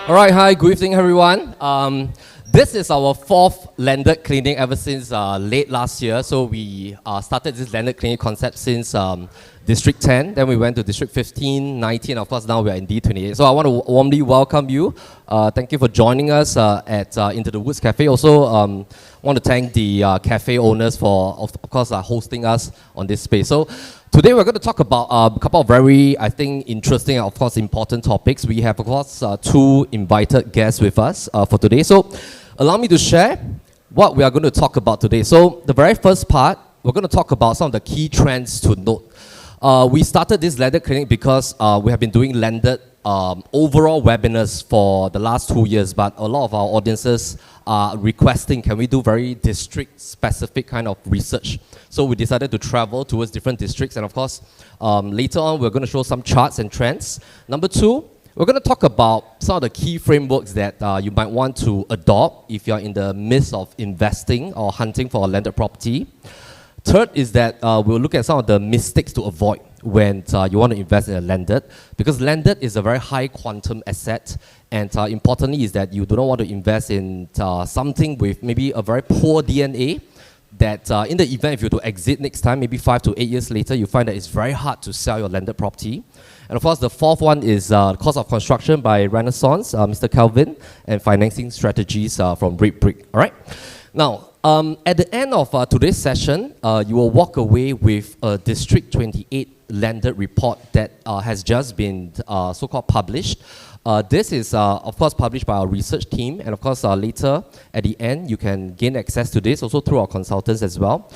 All right, hi, good evening, everyone. This is our fourth landed clinic ever since late last year. So we started this landed clinic concept since District 10, then we went to District 15, 19, of course now we are in D28. So I want to warmly welcome you. Thank you for joining us at Into the Woods Cafe. Also want to thank the cafe owners for, of course, hosting us on this space. So today we're going to talk about a couple of very, I think, interesting and of course important topics. We have, of course, two invited guests with us for today. So allow me to share what we are going to talk about today. So the very first part, we're going to talk about some of the key trends to note. We started this landed clinic because we have been doing landed overall webinars for the last 2 years, but a lot of our audiences are requesting, can we do very district specific kind of research? So we decided to travel towards different districts, and of course, later on we're going to show some charts and trends. Number two, we're going to talk about some of the key frameworks that you might want to adopt if you're in the midst of investing or hunting for a landed property. Third is that we'll look at some of the mistakes to avoid when you want to invest in a landed, because landed is a very high quantum asset, and importantly is that you do not want to invest in something with maybe a very poor DNA, that in the event if you were to exit next time, maybe 5 to 8 years later, you find that it's very hard to sell your landed property. And of course, the fourth one is cost of construction by Renaissance, Mr. Kelvin, and financing strategies from Brick. All right. Now, at the end of today's session, you will walk away with a District 28 landed report that has just been so-called published. This is, of course, published by our research team, and of course, later at the end, you can gain access to this also through our consultants as well.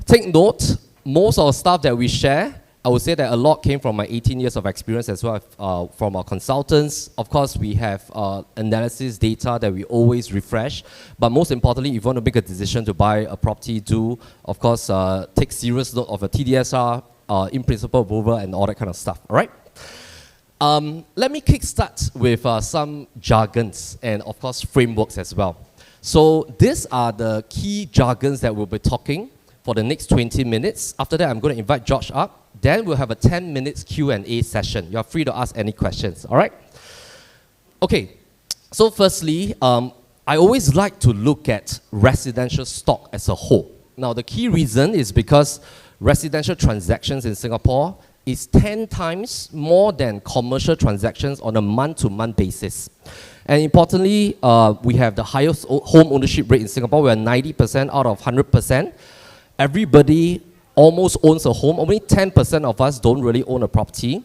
Take note, most of the stuff that we share, I would say that a lot came from my 18 years of experience as well from our consultants. Of course, we have analysis data that we always refresh. But most importantly, if you want to make a decision to buy a property, do, of course, take serious note of a TDSR, in principle approval, and all that kind of stuff. All right? Let me kickstart with some jargons and, of course, frameworks as well. So these are the key jargons that we'll be talking for the next 20 minutes. After that, I'm going to invite George up. Then we'll have a 10 minutes Q&A session. You're free to ask any questions, all right? Okay, so firstly, I always like to look at residential stock as a whole. Now, the key reason is because residential transactions in Singapore is 10 times more than commercial transactions on a month-to-month basis. And importantly, we have the highest home ownership rate in Singapore. We're 90% out of 100%. Everybody almost owns a home. Only 10% of us don't really own a property.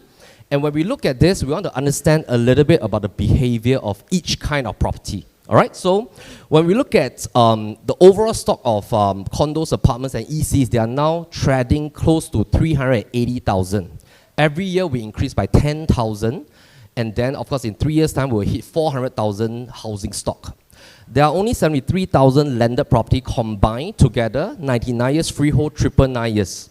And when we look at this, we want to understand a little bit about the behavior of each kind of property. All right, so when we look at the overall stock of condos, apartments, and ECs, they are now trading close to 380,000. Every year we increase by 10,000, and then of course in 3 years' time we'll hit 400,000 housing stock. There are only 73,000 landed property combined together, 99 years freehold, 999 years.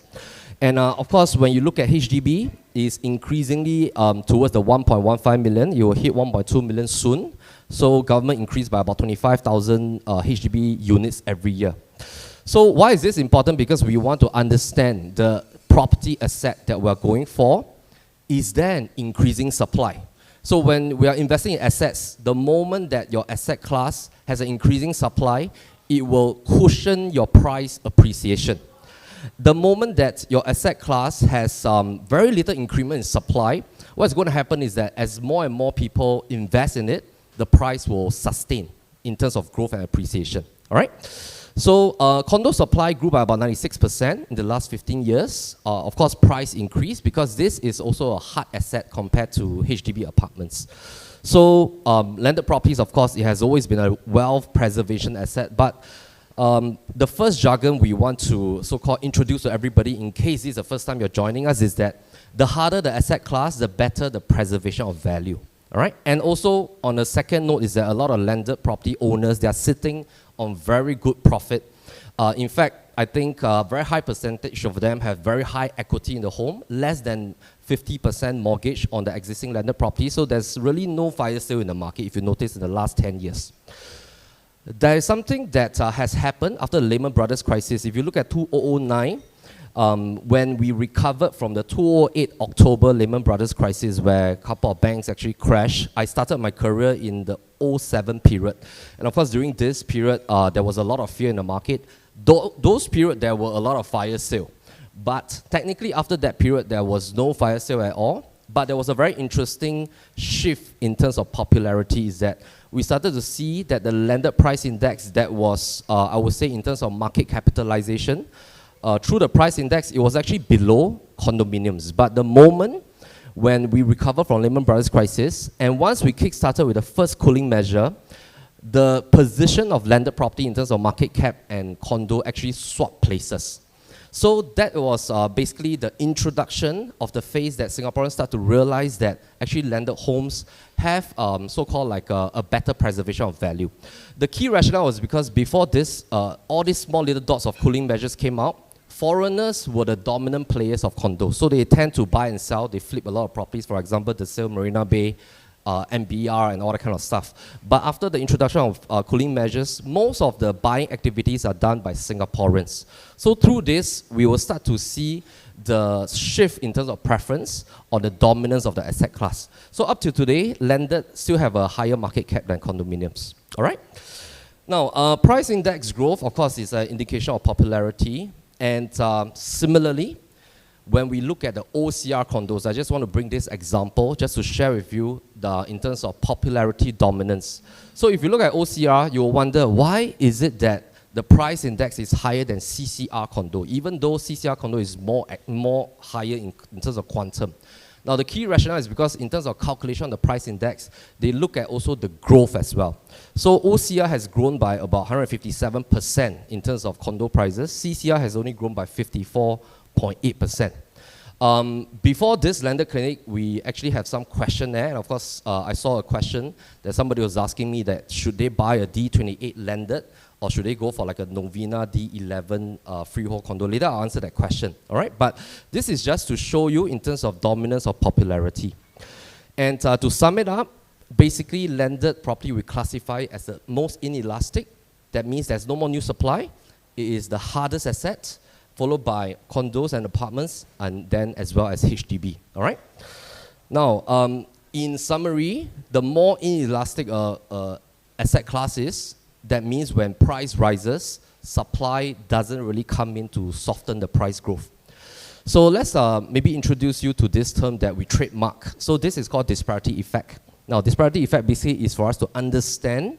And of course, when you look at HDB, it's increasingly towards the 1.15 million. You will hit 1.2 million soon. So government increased by about 25,000 HDB units every year. So why is this important? Because we want to understand the property asset that we're going for. Is there an increasing supply? So when we are investing in assets, the moment that your asset class has an increasing supply, it will cushion your price appreciation. The moment that your asset class has very little increment in supply, what's going to happen is that as more and more people invest in it, the price will sustain in terms of growth and appreciation. All right? So condo supply grew by about 96% in the last 15 years. Of course, price increased because this is also a hard asset compared to HDB apartments. So landed properties, of course, it has always been a wealth preservation asset. But the first jargon we want to so-called introduce to everybody, in case this is the first time you're joining us, is that the harder the asset class, the better the preservation of value. All right? And also, on a second note, is that a lot of landed property owners, they are sitting on very good profit. In fact, I think a very high percentage of them have very high equity in the home, less than 50% mortgage on the existing landed property. So there's really no fire sale in the market if you notice in the last 10 years. There is something that has happened after the Lehman Brothers crisis. If you look at 2009, when we recovered from the 2008 October Lehman Brothers crisis, where a couple of banks actually crashed, I started my career in the 2007 period. And of course, during this period, there was a lot of fear in the market. Those periods, there were a lot of fire sale. But technically, after that period, there was no fire sale at all. But there was a very interesting shift in terms of popularity, is that we started to see that the landed price index that was, I would say, in terms of market capitalization, through the price index, it was actually below condominiums. But the moment when we recovered from Lehman Brothers crisis, and once we kick-started with the first cooling measure, the position of landed property in terms of market cap and condo actually swapped places. So that was basically the introduction of the phase that Singaporeans start to realize that actually landed homes have so-called like a better preservation of value. The key rationale was because before this, all these small little dots of cooling measures came out. Foreigners were the dominant players of condos. So they tend to buy and sell. They flip a lot of properties. For example, the sale Marina Bay, MBR and all that kind of stuff. But after the introduction of cooling measures, most of the buying activities are done by Singaporeans. So through this, we will start to see the shift in terms of preference or the dominance of the asset class. So up to today, landed still have a higher market cap than condominiums. All right? Now, price index growth, of course, is an indication of popularity. And similarly, when we look at the OCR condos, I just want to bring this example just to share with you in terms of popularity dominance. So if you look at OCR, you will wonder, why is it that the price index is higher than CCR condo, even though CCR condo is more higher in terms of quantum? Now, the key rationale is because in terms of calculation of the price index, they look at also the growth as well. So OCR has grown by about 157% in terms of condo prices. CCR has only grown by 54.8%. Before this landed clinic, we actually have some questionnaire. And of course, I saw a question that somebody was asking me that should they buy a D28 landed or should they go for like a Novena D11 freehold condo? Later, I'll answer that question. All right, but this is just to show you in terms of dominance or popularity. And to sum it up, basically landed property we classify as the most inelastic. That means there's no more new supply. It is the hardest asset, followed by condos and apartments, and then as well as HDB, all right? Now, in summary, the more inelastic asset class is, that means when price rises, supply doesn't really come in to soften the price growth. So let's maybe introduce you to this term that we trademark. So this is called disparity effect. Now, disparity effect basically is for us to understand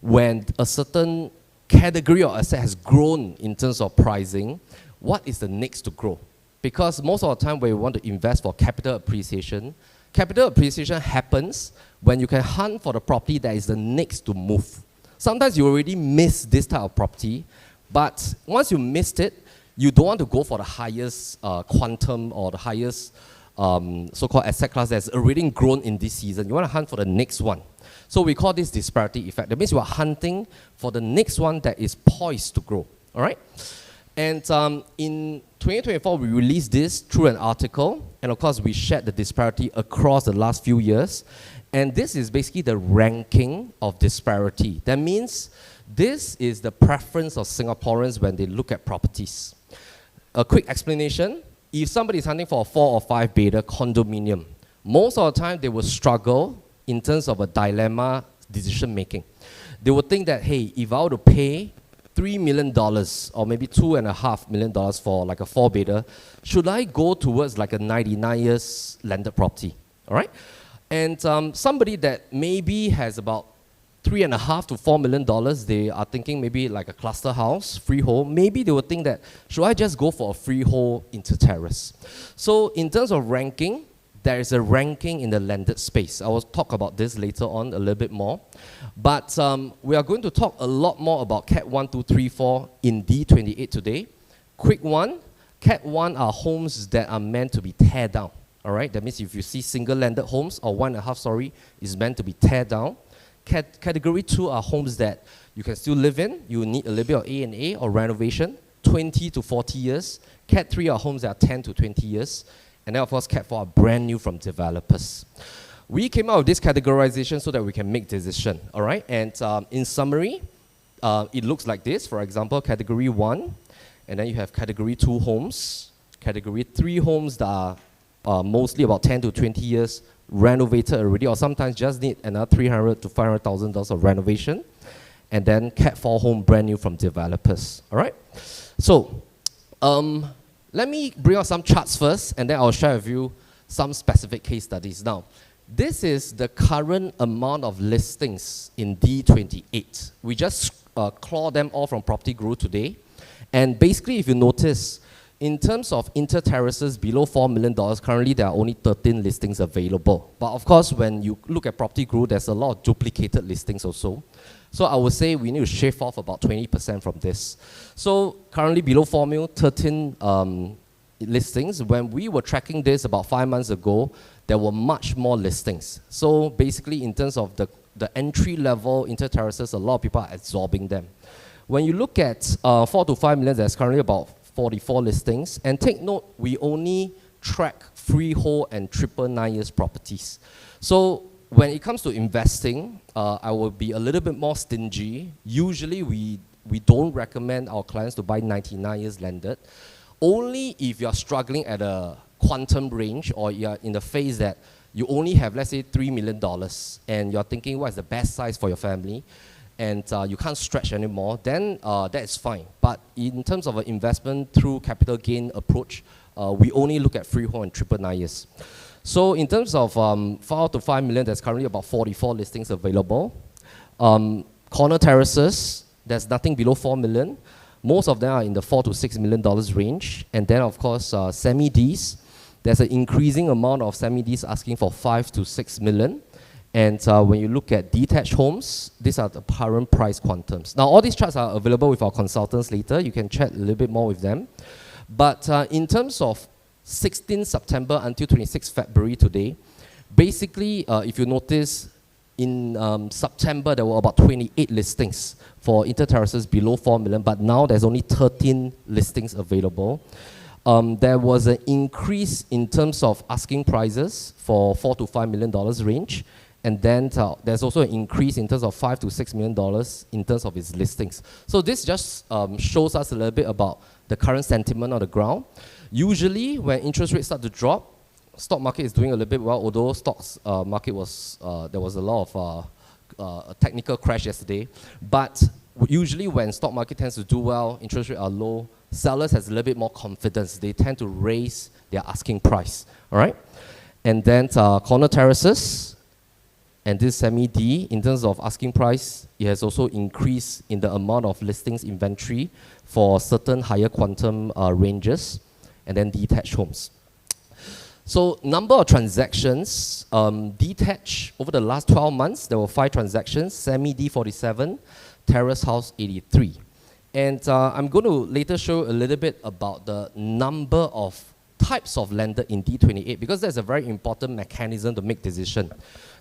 when a certain category or asset has grown in terms of pricing, what is the next to grow? Because most of the time when we want to invest for capital appreciation happens when you can hunt for the property that is the next to move. Sometimes you already miss this type of property, but once you missed it, you don't want to go for the highest quantum or the highest so-called asset class that's already grown in this season. You want to hunt for the next one. So we call this disparity effect. That means you are hunting for the next one that is poised to grow, all right? And in 2024, we released this through an article, and of course, we shared the disparity across the last few years. And this is basically the ranking of disparity. That means this is the preference of Singaporeans when they look at properties. A quick explanation, if somebody is hunting for a 4 or 5 beta condominium, most of the time they will struggle in terms of a dilemma decision making. They will think that, hey, if I were to pay $3 million or maybe $2.5 million for like a 4 beta, should I go towards like a 99 years landed property, all right? And somebody that maybe has about $3.5 to $4 million, they are thinking maybe like a cluster house, freehold. Maybe they would think that, should I just go for a freehold inter-terrace? So in terms of ranking, there is a ranking in the landed space. I will talk about this later on a little bit more. But we are going to talk a lot more about Cat 1, 2, 3, 4 in D28 today. Quick one, Cat 1 are homes that are meant to be tear down. All right, that means if you see single landed homes or 1.5 story is meant to be tear down. Category 2 are homes that you can still live in. You need a little bit of A&A or renovation, 20 to 40 years. Cat 3 are homes that are 10 to 20 years. And then of course, Cat 4 are brand new from developers. We came out with this categorization so that we can make decision, all right? And in summary, it looks like this. For example, category 1, And then you have category 2 homes, category 3 homes that are mostly about 10 to 20 years renovated already, or sometimes just need another $300,000 to $500,000 of renovation. And then Cat 4 home, brand new from developers. All right. So let me bring out some charts first, and then I'll share with you some specific case studies. Now, this is the current amount of listings in D28. We just claw them all from Property Guru today. And basically, if you notice, in terms of inter-terraces below $4 million, currently there are only 13 listings available. But of course, when you look at Property Guru, there's a lot of duplicated listings also. So I would say we need to shave off about 20% from this. So currently below 4 mil, 13 listings. When we were tracking this about 5 months ago, there were much more listings. So basically, in terms of the entry-level inter-terraces, a lot of people are absorbing them. When you look at 4 to 5 million, there's currently about 44 listings. And take note, we only track freehold and 999 years properties. So when it comes to investing, I will be a little bit more stingy. Usually, we don't recommend our clients to buy 99 years landed. Only if you're struggling at a quantum range, or you're in the phase that you only have, let's say, $3 million, and you're thinking what is the best size for your family, and you can't stretch anymore, then that is fine. But in terms of an investment through capital gain approach, we only look at freehold and 999 years. So in terms of 4 to 5 million, there's currently about 44 listings available. Corner terraces, there's nothing below 4 million. Most of them are in the $4 to $6 million range. And then, of course, semi-Ds. There's an increasing amount of semi-Ds asking for 5 to 6 million. And when you look at detached homes, these are the current price quantums. Now, all these charts are available with our consultants later. You can chat a little bit more with them. But in terms of 16 September until 26 February today, basically, if you notice, in September, there were about 28 listings for inter-terraces below 4 million, but now there's only 13 listings available. There was an increase in terms of asking prices for $4 to $5 million range, and then there's also an increase in terms of $5 to $6 million in terms of its listings. So this just shows us a little bit about the current sentiment on the ground. Usually, when interest rates start to drop, stock market is doing a little bit well, although stocks market was, there was a lot of technical crash yesterday. But usually when stock market tends to do well, interest rates are low, sellers has a little bit more confidence. They tend to raise their asking price, all right? And then corner terraces, and this semi-D, in terms of asking price, it has also increased in the amount of listings inventory for certain higher quantum ranges, and then detached homes. So number of transactions, detached, over the last 12 months, there were 5 transactions, semi-D 47, terrace house 83. And I'm going to later show a little bit about the number of types of lender in D28, because that's a very important mechanism to make decision.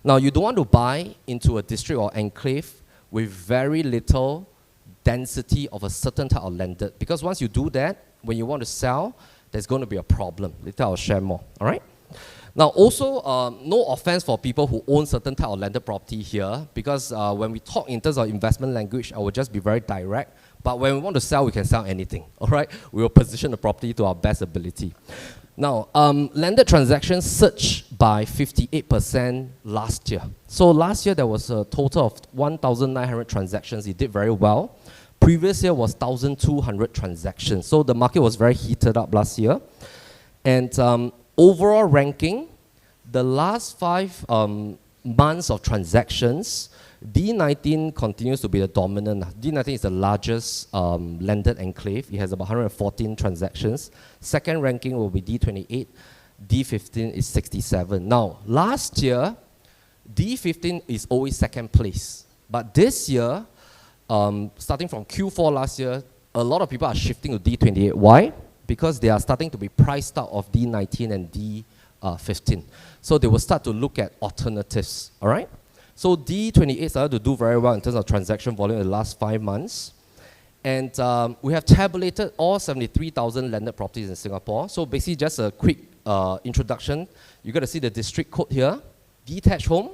Now, you don't want to buy into a district or enclave with very little density of a certain type of lender, because once you do that, when you want to sell, there's going to be a problem. Later I'll share more, all right? Now also, no offense for people who own certain type of landed property here, because when we talk in terms of investment language, I will just be very direct. But when we want to sell, we can sell anything, all right? We will position the property to our best ability. Now, landed transactions surged by 58% last year. So last year, there was a total of 1,900 transactions. It did very well. Previous year was 1,200 transactions. So the market was very heated up last year. And overall ranking, the last 5 months of transactions, D19 continues to be the dominant. D19 is the largest landed enclave. It has about 114 transactions. Second ranking will be D28. D15 is 67. Now, last year, D15 is always second place. But this year, starting from Q4 last year, a lot of people are shifting to D28. Why? Because they are starting to be priced out of D19 and D15. So they will start to look at alternatives, all right? So D28 started to do very well in terms of transaction volume in the last 5 months. And we have tabulated all 73,000 landed properties in Singapore. So basically just a quick introduction. You got to see the district code here. Detached home,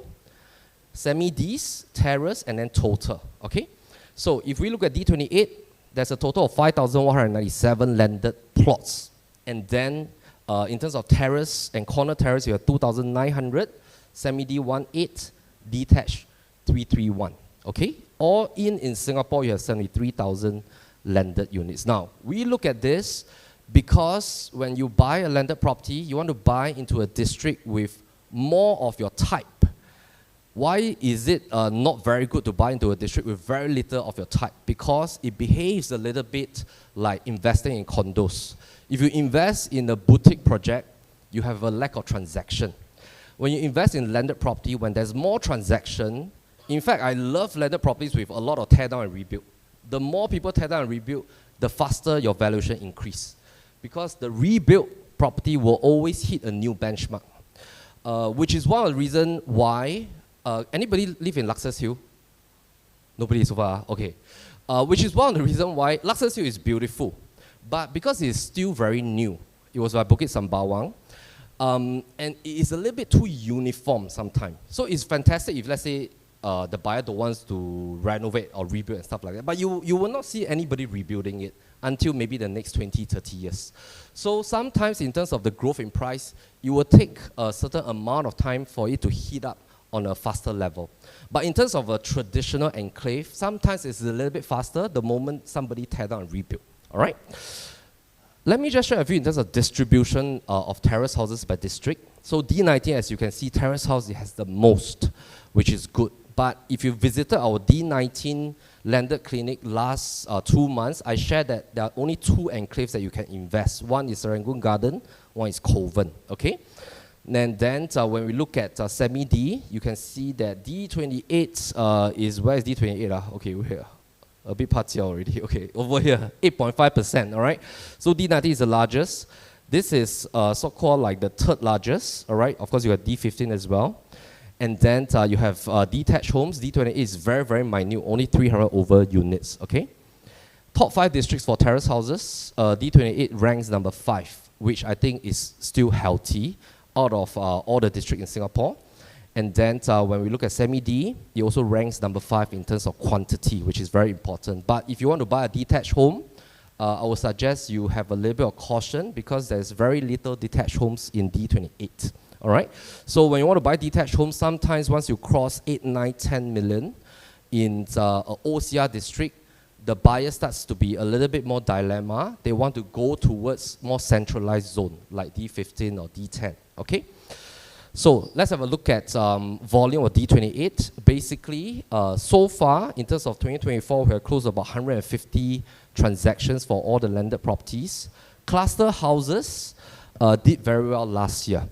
semi-Ds, terrace, and then total, okay? So if we look at D28, there's a total of 5,197 landed plots. And then in terms of terrace and corner terrace, you have 2,900, semi-D 18, detached 331. Okay? All in Singapore, you have 73,000 landed units. Now, we look at this because when you buy a landed property, you want to buy into a district with more of your type. Why is it not very good to buy into a district with very little of your type? Because it behaves a little bit like investing in condos. If you invest in a boutique project, you have a lack of transaction. When you invest in landed property, when there's more transaction, in fact, I love landed properties with a lot of tear down and rebuild. The more people tear down and rebuild, the faster your valuation increase. Because the rebuilt property will always hit a new benchmark. Which is one of the reasons why, anybody live in Luxus Hill? Nobody so far, okay. Which is one of the reasons why Luxus Hill is beautiful. But because it's still very new, it was by Bukit Sembawang, and it is a little bit too uniform sometimes. So it's fantastic if, let's say, the buyer don't want to renovate or rebuild and stuff like that. But you will not see anybody rebuilding it until maybe the next 20, 30 years. So sometimes in terms of the growth in price, it will take a certain amount of time for it to heat up on a faster level. But in terms of a traditional enclave, sometimes it's a little bit faster the moment somebody tear down and rebuild. All right? Let me just share with you in terms of distribution of terrace houses by district. So D19, as you can see, terrace house it has the most, which is good. But if you visited our D19 landed clinic last 2 months, I shared that there are only 2 enclaves that you can invest. One is Serangoon Garden, one is Kovan, okay? And then when we look at semi-D, you can see that D28 is, where is D28? Okay, we're here. A bit partial already, okay, over here, 8.5%, all right? So D90 is the largest. This is so-called like the 3rd largest, all right? Of course, you have D15 as well. And then you have detached homes. D28 is very, very minute, only 300 over units, okay? Top 5 districts for terrace houses, D28 ranks number 5, which I think is still healthy out of all the districts in Singapore. And then when we look at semi-D, it also ranks number 5 in terms of quantity, which is very important. But if you want to buy a detached home, I would suggest you have a little bit of caution because there's very little detached homes in D28. All right? So when you want to buy detached homes, sometimes once you cross 8, 9, 10 million in an OCR district, the buyer starts to be a little bit more dilemma. They want to go towards more centralized zone, like D15 or D10, okay? So let's have a look at volume of D28. Basically, so far, in terms of 2024, we have closed about 150 transactions for all the landed properties. Cluster houses did very well last year.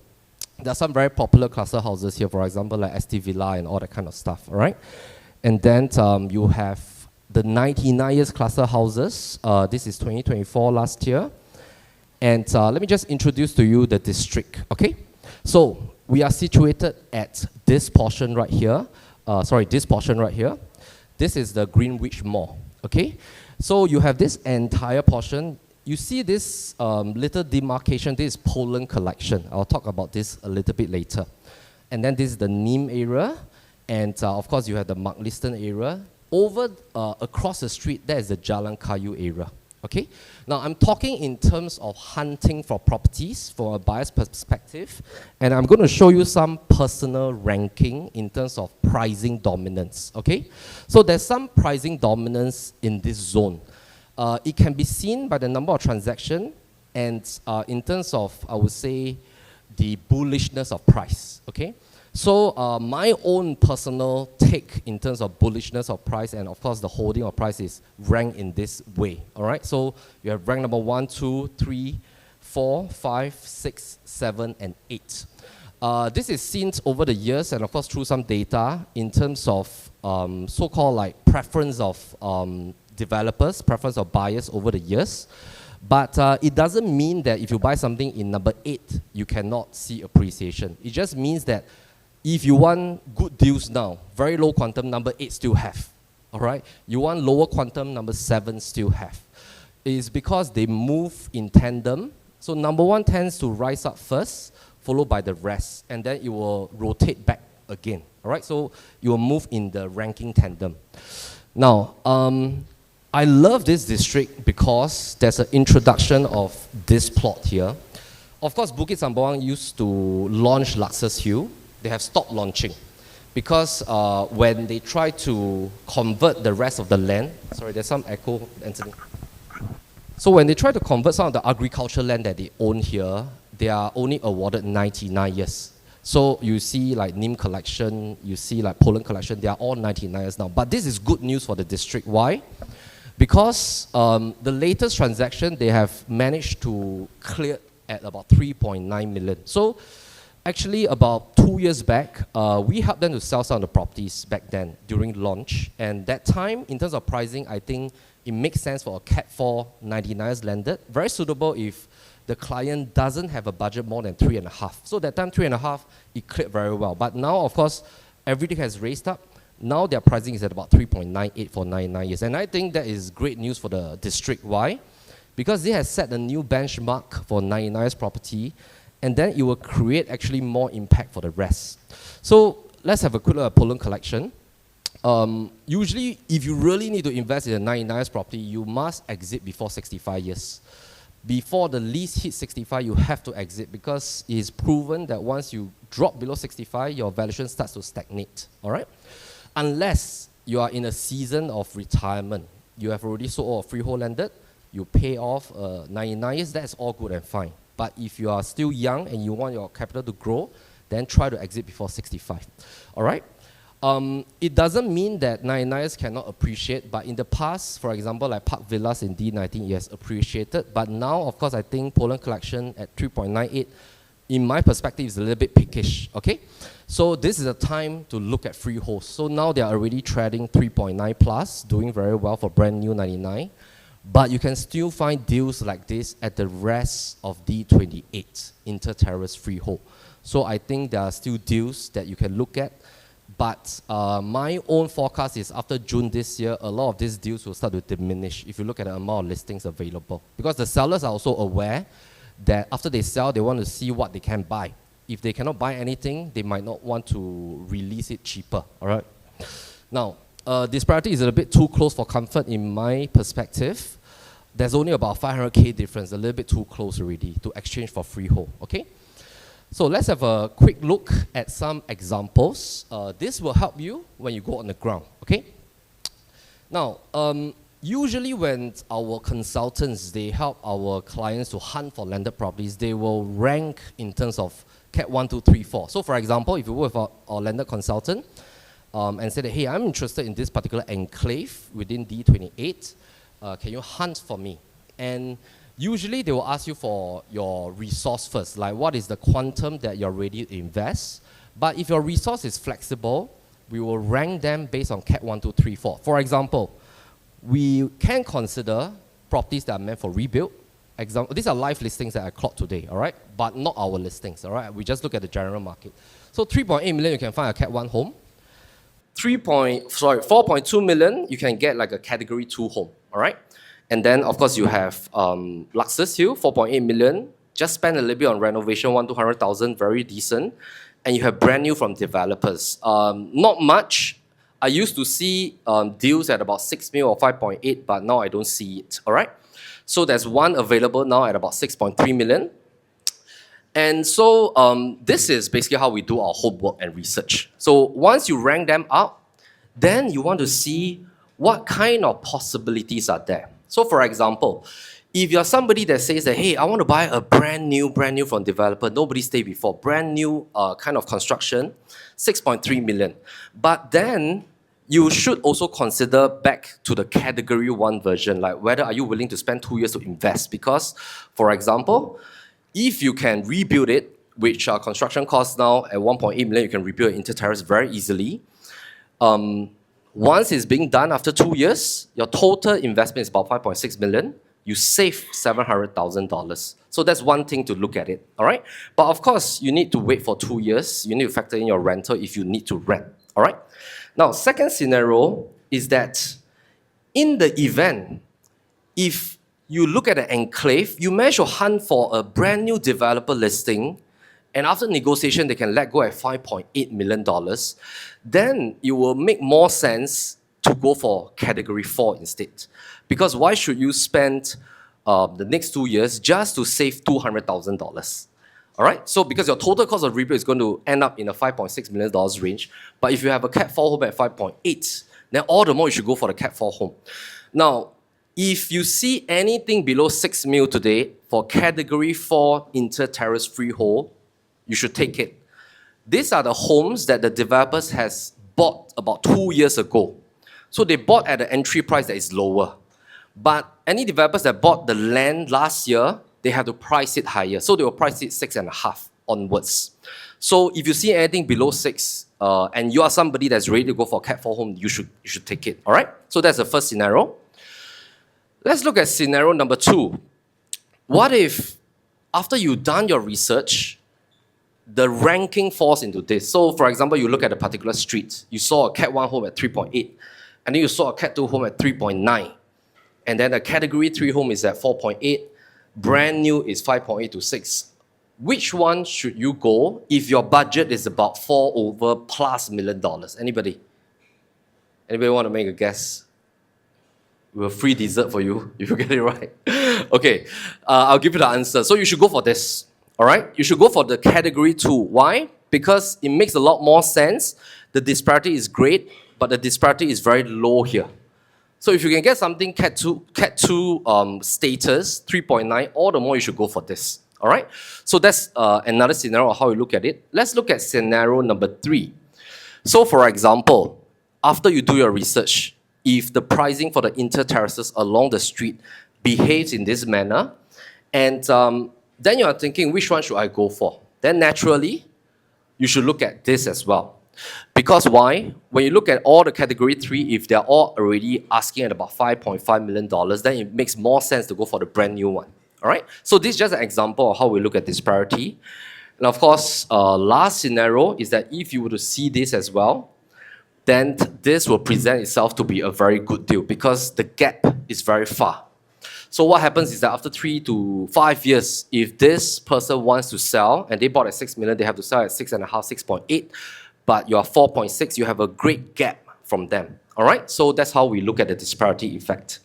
There are some very popular cluster houses here, for example, like ST Villa and all that kind of stuff, all right? And then you have the 99 years cluster houses. This is 2024 last year. And let me just introduce to you the district, okay? So we are situated at this portion right here. This portion right here. This is the Greenwich Mall, okay? So you have this entire portion. You see this little demarcation, this is Poland collection. I'll talk about this a little bit later. And then this is the Nim area. And of course, you have the Mugliston area. Over across the street, there is the Jalan Kayu area. Okay? Now, I'm talking in terms of hunting for properties from a buyer's perspective. And I'm going to show you some personal ranking in terms of pricing dominance. Okay? So there's some pricing dominance in this zone. It can be seen by the number of transactions and in terms of, I would say, the bullishness of price, okay? So my own personal take in terms of bullishness of price and of course the holding of price is ranked in this way, all right? So you have rank number 1, 2, 3, 4, 5, 6, 7, and 8. This is seen over the years and of course through some data in terms of so-called like preference of developers, preference of buyers over the years. But it doesn't mean that if you buy something in number 8, you cannot see appreciation. It just means that if you want good deals now, very low quantum, number 8 still have. All right? You want lower quantum, number 7 still have. It is because they move in tandem. So number 1 tends to rise up first, followed by the rest, and then it will rotate back again. All right? So you will move in the ranking tandem. Now, I love this district because there's an introduction of this plot here. Of course, Bukit Sambawang used to launch Luxus Hill. They have stopped launching because when they try to convert the rest of the land, sorry, there's some echo, Anthony. So when they try to convert some of the agricultural land that they own here, they are only awarded 99 years. So you see like Nim collection, you see like Poland collection, they are all 99 years now. But this is good news for the district. Why? Because the latest transaction, they have managed to clear at about 3.9 million. So actually about 2 years back, we helped them to sell some of the properties back then during launch. And that time, in terms of pricing, I think it makes sense for a Cat 4 99 years landed. Very suitable if the client doesn't have a budget more than 3.5. So that time 3.5, it cleared very well. But now, of course, everything has raised up. Now their pricing is at about 3.98 for 99 years. And I think that is great news for the district. Why? Because they have set a new benchmark for 99 years property, and then it will create actually more impact for the rest. So let's have a quick look at Poland collection. Usually, if you really need to invest in a 99 years property, you must exit before 65 years. Before the lease hits 65, you have to exit because it is proven that once you drop below 65, your valuation starts to stagnate, all right? Unless you are in a season of retirement, you have already sold all freehold landed, you pay off 99 years, that's all good and fine. But if you are still young and you want your capital to grow, then try to exit before 65, all right? It doesn't mean that 99 years cannot appreciate, but in the past, for example, like Park Villas in D19, yes, appreciated. But now, of course, I think Poland collection at 3.98, in my perspective, is a little bit pickish, okay? So this is a time to look at freeholds. So now they are already trading 3.9 plus, doing very well for brand new 99. But you can still find deals like this at the rest of D28, inter-terrace freehold. So I think there are still deals that you can look at. But my own forecast is after June this year, a lot of these deals will start to diminish if you look at the amount of listings available. Because the sellers are also aware that after they sell, they want to see what they can buy. If they cannot buy anything, they might not want to release it cheaper, all right? Now, disparity is a bit too close for comfort in my perspective. There's only about 500K difference, a little bit too close already to exchange for freehold, okay? So let's have a quick look at some examples. This will help you when you go on the ground, okay? Now, usually when our consultants, they help our clients to hunt for landed properties, they will rank in terms of Cat 1, 2, 3, 4. So for example, if you work with our landed consultant and say that, hey, I'm interested in this particular enclave within D28, can you hunt for me? And usually they will ask you for your resource first, like what is the quantum that you're ready to invest. But if your resource is flexible, we will rank them based on Cat 1, 2, 3, 4. For example, we can consider properties that are meant for rebuild. These are live listings that I clocked today, all right? But not our listings, all right? We just look at the general market. So 3.8 million, you can find a Cat 1 home. 4.2 million, you can get like a Category 2 home, all right? And then, of course, you have Luxus Hill, 4.8 million. Just spend a little bit on renovation, 200,000, very decent. And you have brand new from developers. Not much. I used to see deals at about 6 mil or 5.8, but now I don't see it, all right? So there's one available now at about 6.3 million. And so this is basically how we do our homework and research. So once you rank them up, then you want to see what kind of possibilities are there. So for example, if you're somebody that says that, hey, I want to buy a brand new from developer, nobody stayed before, brand new kind of construction, 6.3 million. But then you should also consider back to the Category 1 version, like whether are you willing to spend 2 years to invest? Because, for example, if you can rebuild it, which construction costs now at 1.8 million, you can rebuild inter-terrace very easily. Once it's being done after 2 years, your total investment is about 5.6 million. You save $700,000. So that's one thing to look at it, all right? But of course, you need to wait for 2 years. You need to factor in your rental if you need to rent, all right? Now, second scenario is that in the event, if you look at an enclave, you manage to hunt for a brand new developer listing, and after negotiation, they can let go at $5.8 million, then it will make more sense to go for category 4 instead. Because why should you spend the next 2 years just to save $200,000? All right, so because your total cost of rebuild is going to end up in a $5.6 million range, but if you have a Cat 4 home at 5.8, then all the more you should go for the Cat 4 home. Now, if you see anything below 6 mil today for category 4 inter-terrace freehold, you should take it. These are the homes that the developers has bought about 2 years ago. So they bought at an entry price that is lower. But any developers that bought the land last year, they have to price it higher. So they will price it 6.5 onwards. So if you see anything below 6, and you are somebody that's ready to go for Cat 4 home, you should take it, all right? So that's the first scenario. Let's look at scenario number 2. What if, after you've done your research, the ranking falls into this? So, for example, you look at a particular street. You saw a Cat 1 home at 3.8, and then you saw a Cat 2 home at 3.9, and then a Category 3 home is at 4.8, brand new is 5.8 to 6. Which one should you go if your budget is about $4+ million? Anybody? Anybody want to make a guess? We have free dessert for you if you get it right. Okay, I'll give you the answer. So you should go for this, all right? You should go for the Category 2. Why? Because it makes a lot more sense. The disparity is great, but the disparity is very low here. So if you can get something Cat 2 status, 3.9, all the more you should go for this, all right? So that's another scenario of how we look at it. Let's look at scenario number 3. So for example, after you do your research, if the pricing for the inter-terraces along the street behaves in this manner, and then you are thinking, which one should I go for? Then naturally, you should look at this as well. Because why? When you look at all the Category 3, if they're all already asking at about $5.5 million, then it makes more sense to go for the brand new one. All right? So this is just an example of how we look at disparity. And of course, last scenario is that if you were to see this as well, then this will present itself to be a very good deal because the gap is very far. So what happens is that after 3 to 5 years, if this person wants to sell and they bought at 6 million, they have to sell at 6.5, 6.8, but you're 4.6, you have a great gap from them. All right? So that's how we look at the disparity effect.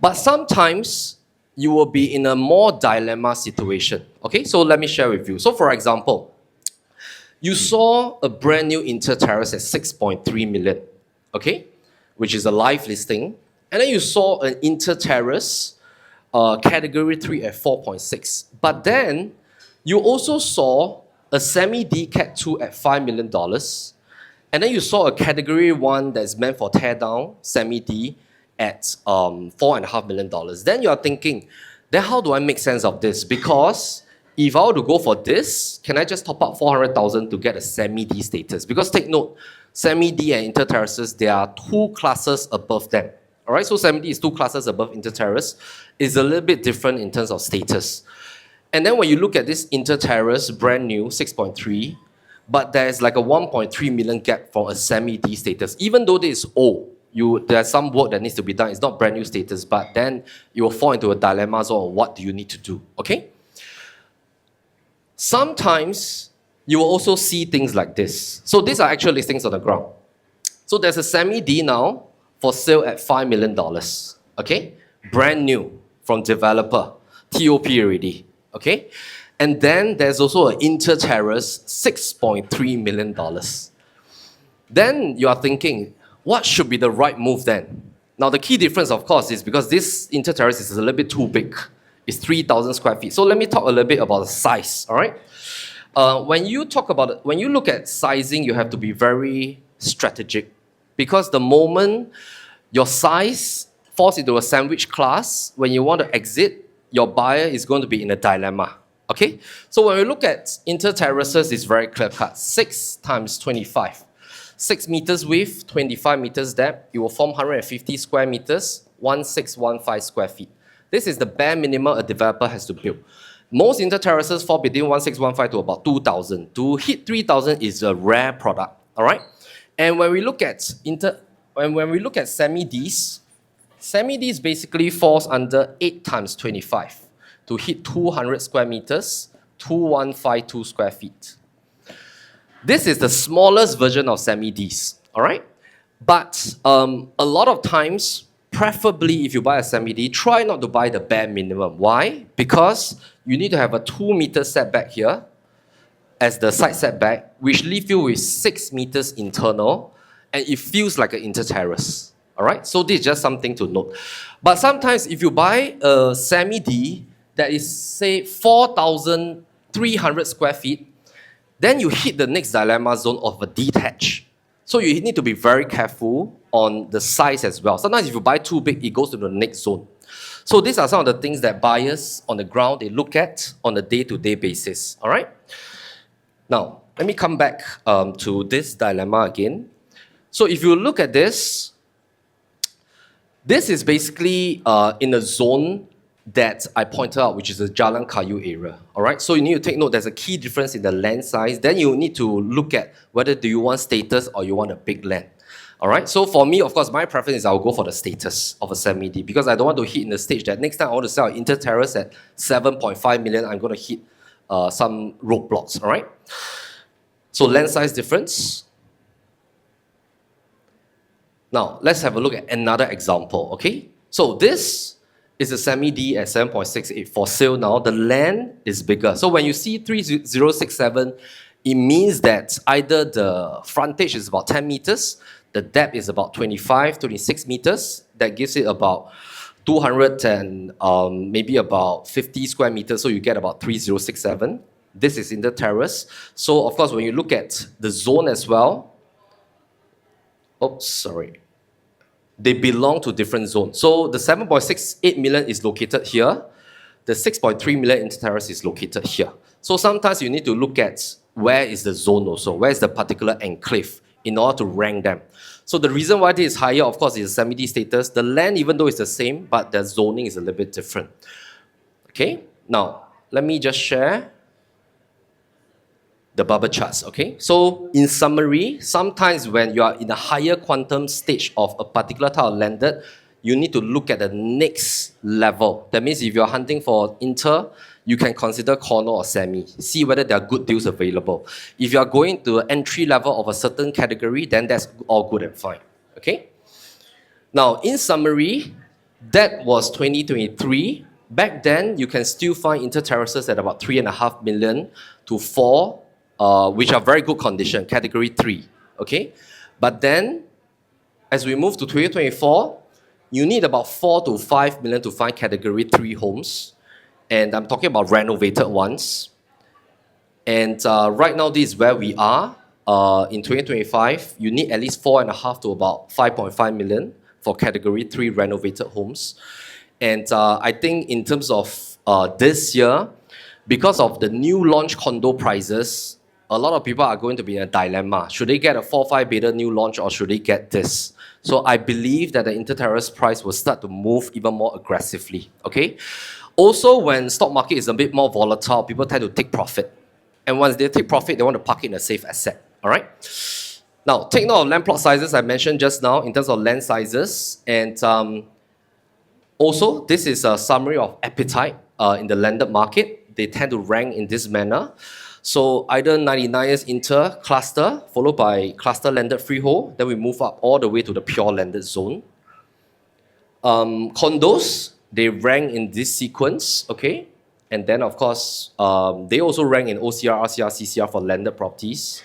But sometimes you will be in a more dilemma situation. Okay? So let me share with you. So for example, you saw a brand new inter-terrace at 6.3 million, okay, which is a live listing. And then you saw an inter-terrace Category 3 at 4.6. But then you also saw a semi-D Cat 2 at $5 million. And then you saw a Category 1 that's meant for tear-down semi-D at $4.5 million. Then you are thinking, then how do I make sense of this? Because if I were to go for this, can I just top up 400,000 to get a semi-D status? Because take note, semi-D and inter-terraces, there are 2 classes above them. All right, so semi-D is 2 classes above inter-terrace. It's a little bit different in terms of status. And then when you look at this inter-terrace, brand new, 6.3, but there's like a 1.3 million gap for a semi-D status. Even though this is old, there's some work that needs to be done. It's not brand new status, but then you will fall into a dilemma zone of what do you need to do, okay? Sometimes you will also see things like this. So these are actual listings on the ground. So there's a semi-D now for sale at $5 million, okay? Brand new from developer, TOP already, okay? And then there's also an inter-terrace, $6.3 million. Then you are thinking, what should be the right move then? Now the key difference, of course, is because this inter-terrace is a little bit too big. It's 3,000 square feet. So let me talk a little bit about the size, all right? When you look at sizing, you have to be very strategic because the moment your size falls into a sandwich class, when you want to exit, your buyer is going to be in a dilemma, okay? So when we look at inter-terraces, it's very clear-cut. 6 times 25. 6 meters width, 25 meters depth, it will form 150 square meters, 1615 square feet. This is the bare minimum a developer has to build. Most inter-terraces fall between 1615 to about 2,000. To hit 3,000 is a rare product, all right? And when we look at semi-Ds, semi-Ds basically falls under 8 times 25 to hit 200 square meters, 2152 square feet. This is the smallest version of semi-Ds, all right? But a lot of times, preferably if you buy a semi-D, try not to buy the bare minimum. Why? Because you need to have a 2-meter setback here as the side setback, which leave you with 6 meters internal, and it feels like an inter-terrace. All right, so this is just something to note. But sometimes if you buy a semi-D that is, say, 4,300 square feet, then you hit the next dilemma zone of a detached. So you need to be very careful on the size as well. Sometimes if you buy too big, it goes to the next zone. So these are some of the things that buyers on the ground, they look at on a day-to-day basis, all right? Now, let me come back to this dilemma again. So if you look at this is basically in a zone that I pointed out, which is the Jalan Kayu area. All right, so you need to take note there's a key difference in the land size. Then you need to look at whether do you want status or you want a big land. All right, so for me, of course, my preference is I'll go for the status of a semi-D because I don't want to hit in the stage that next time I want to sell an inter-terrace at 7.5 million, I'm going to hit some roadblocks. All right, so land size difference. Now, let's have a look at another example, okay? So this is a semi-D at 7.68 for sale now. The land is bigger. So when you see 3067, it means that either the frontage is about 10 meters, the depth is about 25, 26 meters. That gives it about 200 and maybe about 50 square meters. So you get about 3067. This is in the terrace. So of course, when you look at the zone as well, they belong to different zones. So the 7.68 million is located here. The 6.3 million inter-terrace is located here. So sometimes you need to look at where is the zone also, where is the particular enclave in order to rank them. So the reason why this is higher, of course, is semi-D status. The land, even though it's the same, but the zoning is a little bit different. Okay, now let me just share the bubble charts, okay? So in summary, sometimes when you are in a higher quantum stage of a particular type of landed, you need to look at the next level. That means if you're hunting for inter, you can consider corner or semi. See whether there are good deals available. If you are going to entry level of a certain category, then that's all good and fine, okay? Now, in summary, that was 2023. Back then, you can still find inter-terraces at about 3.5 million to 4, which are very good condition, category 3, okay? But then, as we move to 2024, you need about 4 to 5 million to find category 3 homes. And I'm talking about renovated ones. And right now, this is where we are. In 2025, you need at least 4.5 to about 5.5 million for category 3 renovated homes. And I think in terms of this year, because of the new launch condo prices, a lot of people are going to be in a dilemma. Should they get a 4-5 beta new launch or should they get this? So I believe that the inter-terrace price will start to move even more aggressively, okay? Also, when stock market is a bit more volatile, people tend to take profit. And once they take profit, they want to park it in a safe asset, all right? Now, take note of land plot sizes I mentioned just now in terms of land sizes. And also, this is a summary of appetite in the landed market. They tend to rank in this manner. So either 99 years inter cluster, followed by cluster landed freehold, then we move up all the way to the pure landed zone. Condos, they rank in this sequence, okay? And then, of course, they also rank in OCR, RCR, CCR for landed properties.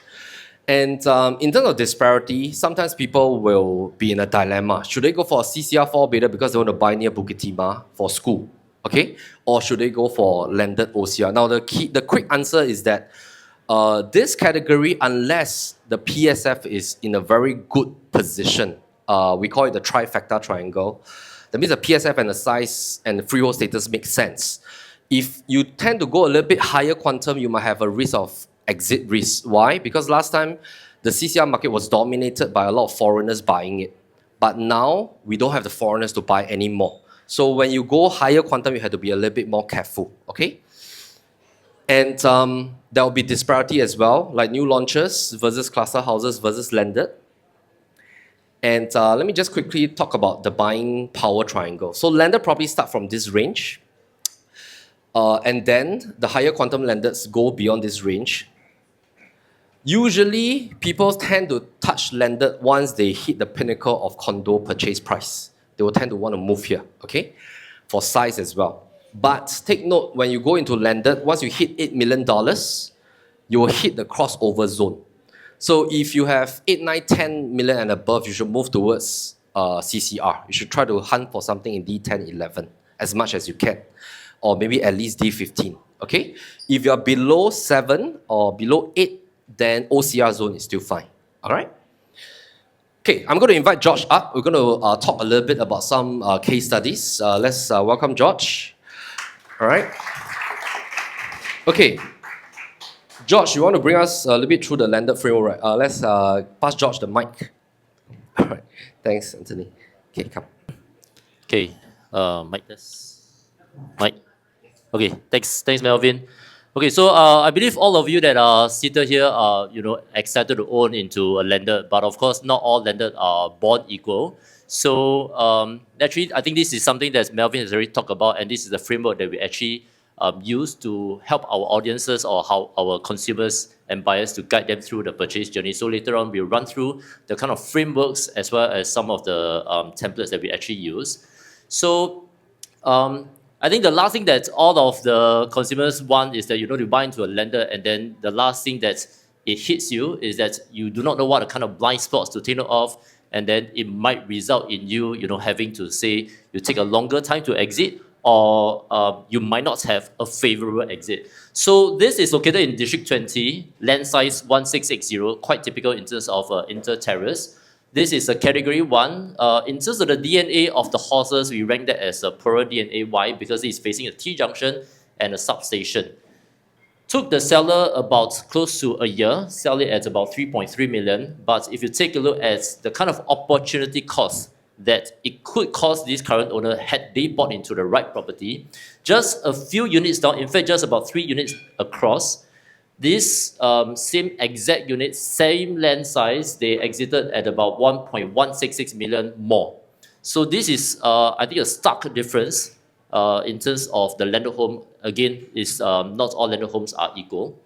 And in terms of disparity, sometimes people will be in a dilemma. Should they go for a CCR 4 beta because they want to buy near Bukit Timah for school? Okay, or should they go for landed OCR? Now, the quick answer is that this category, unless the PSF is in a very good position, we call it the trifecta triangle. That means the PSF and the size and the freehold status make sense. If you tend to go a little bit higher quantum, you might have a risk of exit risk. Why? Because last time, the CCR market was dominated by a lot of foreigners buying it. But now, we don't have the foreigners to buy anymore. So when you go higher quantum, you have to be a little bit more careful, okay? And there will be disparity as well, like new launches versus cluster houses versus landed. And let me just quickly talk about the buying power triangle. So landed properties start from this range. And then the higher quantum landeds go beyond this range. Usually, people tend to touch landed once they hit the pinnacle of condo purchase price. They will tend to want to move here, okay? For size as well. But take note, when you go into landed, once you hit $8 million, you will hit the crossover zone. So if you have 8, 9, 10 million and above, you should move towards CCR. You should try to hunt for something in D10, 11 as much as you can, or maybe at least D15, okay? If you're below 7 or below 8, then OCR zone is still fine, all right? Okay, I'm going to invite George up. We're going to talk a little bit about some case studies. Let's welcome George. All right. Okay. George, you want to bring us a little bit through the landed framework, right? Let's pass George the mic. All right. Thanks, Anthony. Okay, come. Okay, mic test. Mic. Okay, thanks, Melvin. Okay, so I believe all of you that are seated here are, excited to own into a landed, but of course, not all landed are born equal. So naturally, I think this is something that Melvin has already talked about, and this is the framework that we actually use to help our audiences or how our consumers and buyers to guide them through the purchase journey. So later on, we'll run through the kind of frameworks as well as some of the templates that we actually use. So I think the last thing that all of the consumers want is that you buy into a lender, and then the last thing that it hits you is that you do not know what kind of blind spots to take note of, and then it might result in you having to say you take a longer time to exit, or you might not have a favorable exit. So this is located in District 20, land size 1680, quite typical in terms of inter-terrace. This is a category 1. In terms of the DNA of the horses, we rank that as a poorer DNA. Why? Because it's facing a T-junction and a substation. Took the seller about close to a year, sell it at about 3.3 million. But if you take a look at the kind of opportunity cost that it could cost this current owner had they bought into the right property, just a few units down, in fact, just about 3 units across, this same exact unit, same land size, they exited at about 1.166 million more. So this is, I think, a stark difference in terms of the landed home. Again, is not all landed homes are equal.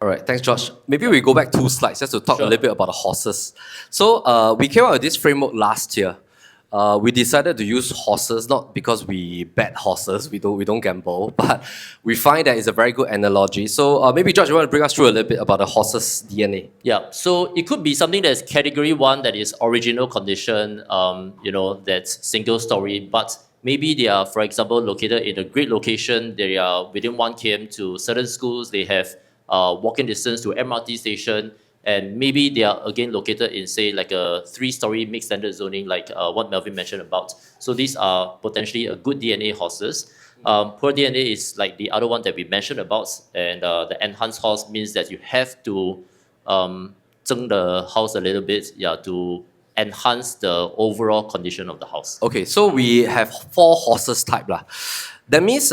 All right, thanks, Josh. Maybe we go back 2 slides just to talk a little bit about the horses. So we came out with this framework last year. We decided to use horses not because we bet horses, we don't gamble, but we find that it's a very good analogy. So maybe George, you want to bring us through a little bit about the horses' DNA? Yeah, so it could be something that's category 1, that is original condition, that's single story, but maybe they are, for example, located in a great location. They are within 1 km to certain schools. They have walking distance to MRT station. And maybe they are again located in, say, like a 3-story mixed standard zoning, like what Melvin mentioned about. So these are potentially a good DNA horses. Poor DNA is like the other one that we mentioned about, and the enhanced horse means that you have to zeng the house a little bit, to enhance the overall condition of the house. Okay, so we have 4 horses type lah. That means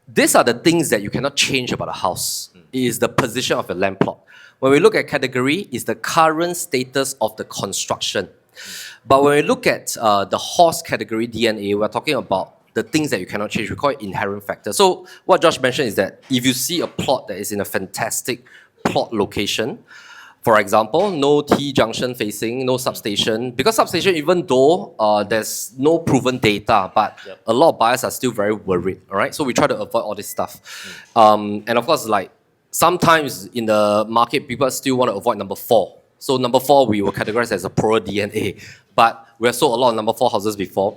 these are the things that you cannot change about a house. It is the position of a land plot. When we look at category, it's the current status of the construction. But when we look at the horse category DNA, we're talking about the things that you cannot change. We call it inherent factor. So what Josh mentioned is that if you see a plot that is in a fantastic plot location, for example, no T-junction facing, no substation, because substation, even though there's no proven data, but a lot of buyers are still very worried, all right? So we try to avoid all this stuff. And of course, like, sometimes in the market, people still want to avoid number 4. So number 4, we will categorize as a poorer DNA. But we have sold a lot of number 4 houses before.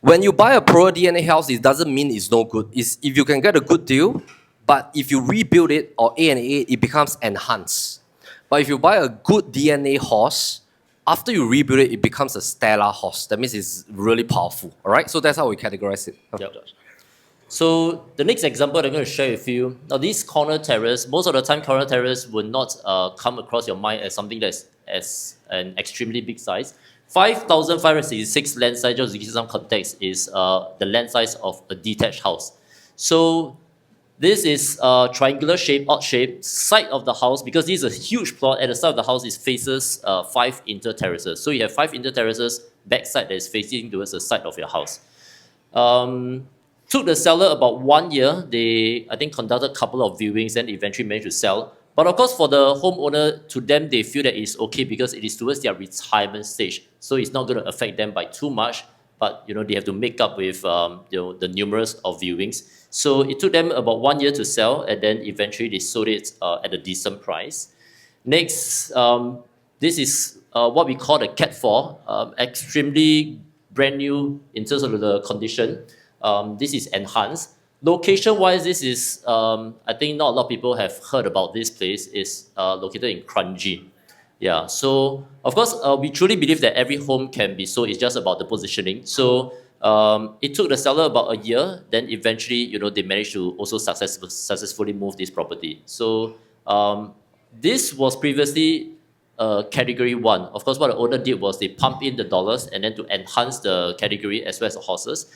When you buy a poorer DNA house, it doesn't mean it's no good. It's if you can get a good deal, but if you rebuild it or A&A, it becomes enhanced. But if you buy a good DNA horse, after you rebuild it, it becomes a stellar horse. That means it's really powerful. All right? So that's how we categorize it. Yep. So the next example that I'm going to share with you, now this corner terrace, most of the time corner terrace will not come across your mind as something that's as an extremely big size. 5,566 land size, just to give you some context, is the land size of a detached house. So this is triangular shape, odd shape, side of the house, because this is a huge plot. At the side of the house, it faces 5 inter-terraces. So you have 5 inter-terraces, backside that is facing towards the side of your house. Took the seller about 1 year. They, I think, conducted a couple of viewings and eventually managed to sell. But of course, for the homeowner, to them, they feel that it's okay because it is towards their retirement stage. So it's not going to affect them by too much, but they have to make up with the numerous of viewings. So it took them about 1 year to sell, and then eventually they sold it at a decent price. Next, this is what we call the Cat 4, extremely brand new in terms of the condition. This is enhanced. Location-wise, this is, I think not a lot of people have heard about this place. It's located in Kranji. Yeah, so of course, we truly believe that every home can be sold. It's just about the positioning. So it took the seller about a year. Then eventually, they managed to also successfully move this property. So this was previously category 1. Of course, what the owner did was they pumped in the dollars and then to enhance the category as well as the horses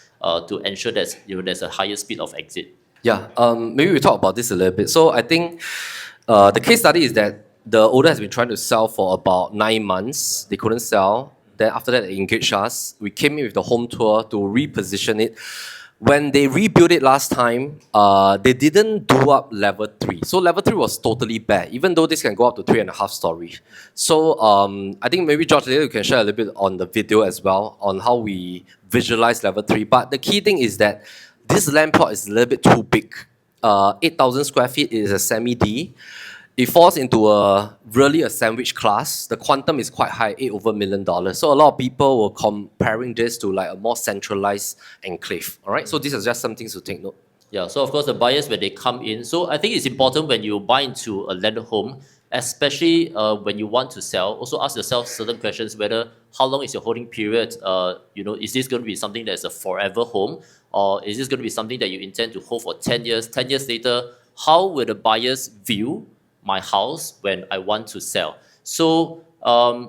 to ensure that there's a higher speed of exit. Yeah, maybe we talk about this a little bit. So I think the case study is that the owner has been trying to sell for about 9 months. They couldn't sell. Then after that, they engaged us. We came in with the home tour to reposition it. When they rebuilt it last time, they didn't do up level 3. So level 3 was totally bad, even though this can go up to 3.5 stories. So I think maybe George, later you can share a little bit on the video as well, on how we visualize level 3. But the key thing is that this land plot is a little bit too big. 8,000 square feet is a semi-D. It falls into really a sandwich class. The quantum is quite high, $8 million. So a lot of people were comparing this to like a more centralized enclave. All right, so these are just some things to take note. Yeah, so of course the buyers when they come in. So I think it's important when you buy into a landed home, especially when you want to sell. Also ask yourself certain questions: whether how long is your holding period? Is this going to be something that's a forever home, or is this going to be something that you intend to hold for 10 years? 10 years later, how will the buyers view my house when I want to sell? So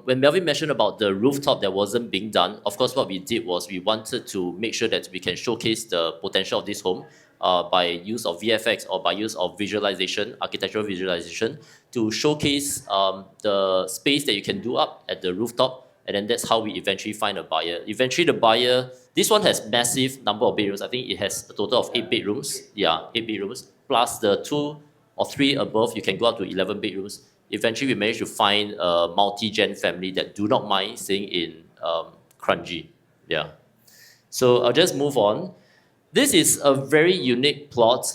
when Melvin mentioned about the rooftop that wasn't being done, of course what we did was we wanted to make sure that we can showcase the potential of this home by use of VFX or by use of visualization, architectural visualization, to showcase the space that you can do up at the rooftop, and then that's how we eventually find a buyer. Eventually the buyer, this one has massive number of bedrooms. I think it has a total of 8 bedrooms. Yeah, 8 bedrooms, plus the 2 or 3 above, you can go up to 11 bedrooms. Eventually, we managed to find a multi-gen family that do not mind staying in Kranji. Yeah. So I'll just move on. This is a very unique plot.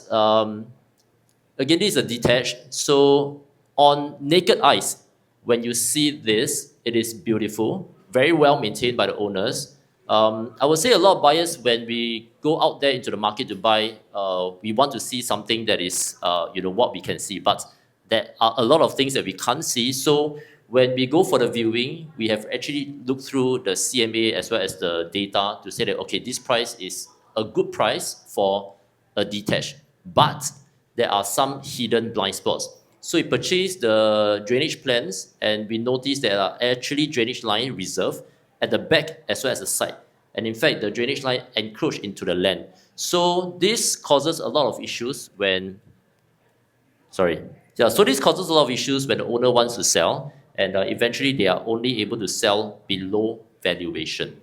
Again, this is a detached. So on naked eyes, when you see this, it is beautiful, very well maintained by the owners. I would say a lot of buyers, when we go out there into the market to buy, we want to see something that is, what we can see. But there are a lot of things that we can't see. So when we go for the viewing, we have actually looked through the CMA as well as the data to say that, okay, this price is a good price for a detached. But there are some hidden blind spots. So we purchased the drainage plans, and we noticed there are actually drainage line reserved at the back as well as the side. And in fact, the drainage line encroach into the land. So this causes a lot of issues when, so this causes a lot of issues when the owner wants to sell, and eventually they are only able to sell below valuation.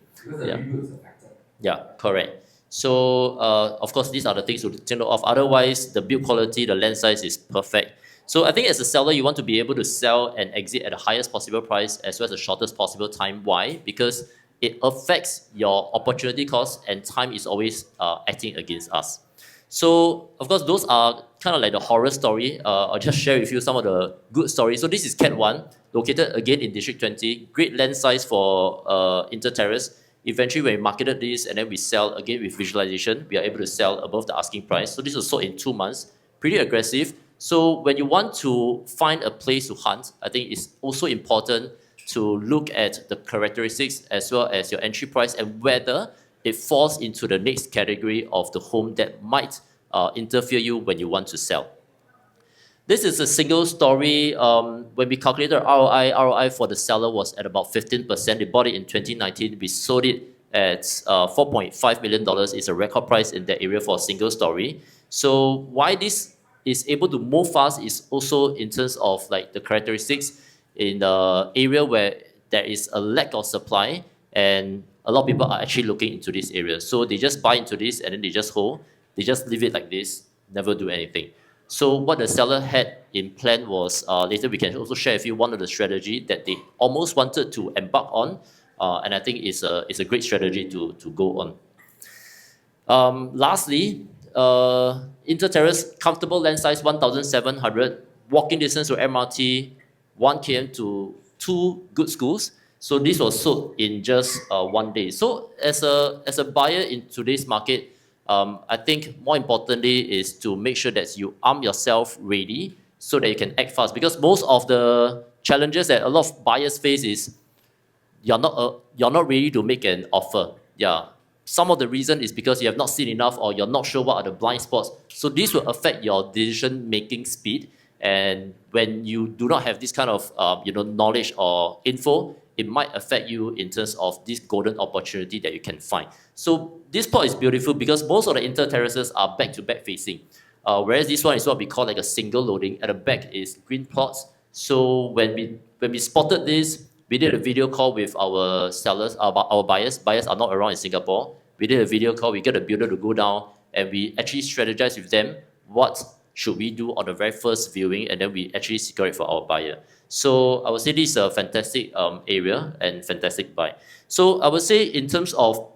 Yeah, correct. So of course, these are the things to take note of. Otherwise, the build quality, the land size is perfect. So I think as a seller, you want to be able to sell and exit at the highest possible price as well as the shortest possible time. Why? Because it affects your opportunity cost, and time is always acting against us. So of course, those are kind of like the horror story. I'll just share with you some of the good stories. So this is Cat 1, located again in District 20. Great land size for inter-terrace. Eventually, when we marketed this and then we sell again with visualization, we are able to sell above the asking price. So this was sold in 2 months, pretty aggressive. So when you want to find a place to hunt, I think it's also important to look at the characteristics as well as your entry price and whether it falls into the next category of the home that might interfere you when you want to sell. This is a single story. When we calculated ROI for the seller was at about 15%. They bought it in 2019. We sold it at $4.5 million. It's a record price in that area for a single story. So why this is able to move fast is also in terms of like the characteristics in the area where there is a lack of supply and a lot of people are actually looking into this area. So they just buy into this and then they just hold. They just leave it like this, never do anything. So what the seller had in plan was, later we can also share with you one of the strategy that they almost wanted to embark on, and I think it's a great strategy to go on. Lastly, inter-terrace, comfortable land size 1,700, walking distance to MRT, 1 km to 2 good schools. So this was sold in just 1 day. So as a buyer in today's market, I think more importantly is to make sure that you arm yourself ready so that you can act fast. Because most of the challenges that a lot of buyers face is you're not ready to make an offer. Yeah. Some of the reason is because you have not seen enough or you're not sure what are the blind spots. So this will affect your decision making speed. And when you do not have this kind of knowledge or info, it might affect you in terms of this golden opportunity that you can find. So this plot is beautiful because most of the inter-terraces are back-to-back facing. Whereas this one is what we call like a single loading. At the back is green plots. So when we spotted this, we did a video call with our sellers, our buyers. Buyers are not around in Singapore. We did a video call. We get a builder to go down, and we actually strategize with them what should we do on the very first viewing, and then we actually secure it for our buyer. So I would say this is a fantastic area and fantastic buy. So I would say in terms of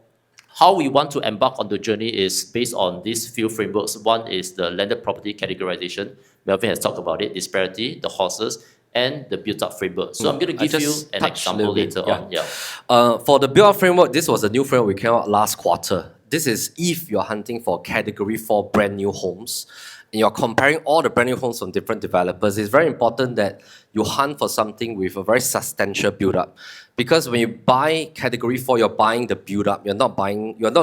how we want to embark on the journey is based on these few frameworks. One is the landed property categorization. Melvin has talked about it, disparity, the horses, and the built-up framework. So I'm going to give you an example later on. Yeah. For the build-up framework, this was a new framework we came out last quarter. This is if you're hunting for category 4 brand new homes, and you're comparing all the brand new homes from different developers, it's very important that you hunt for something with a very substantial build-up. Because when you buy category 4, you're buying the build-up, you're not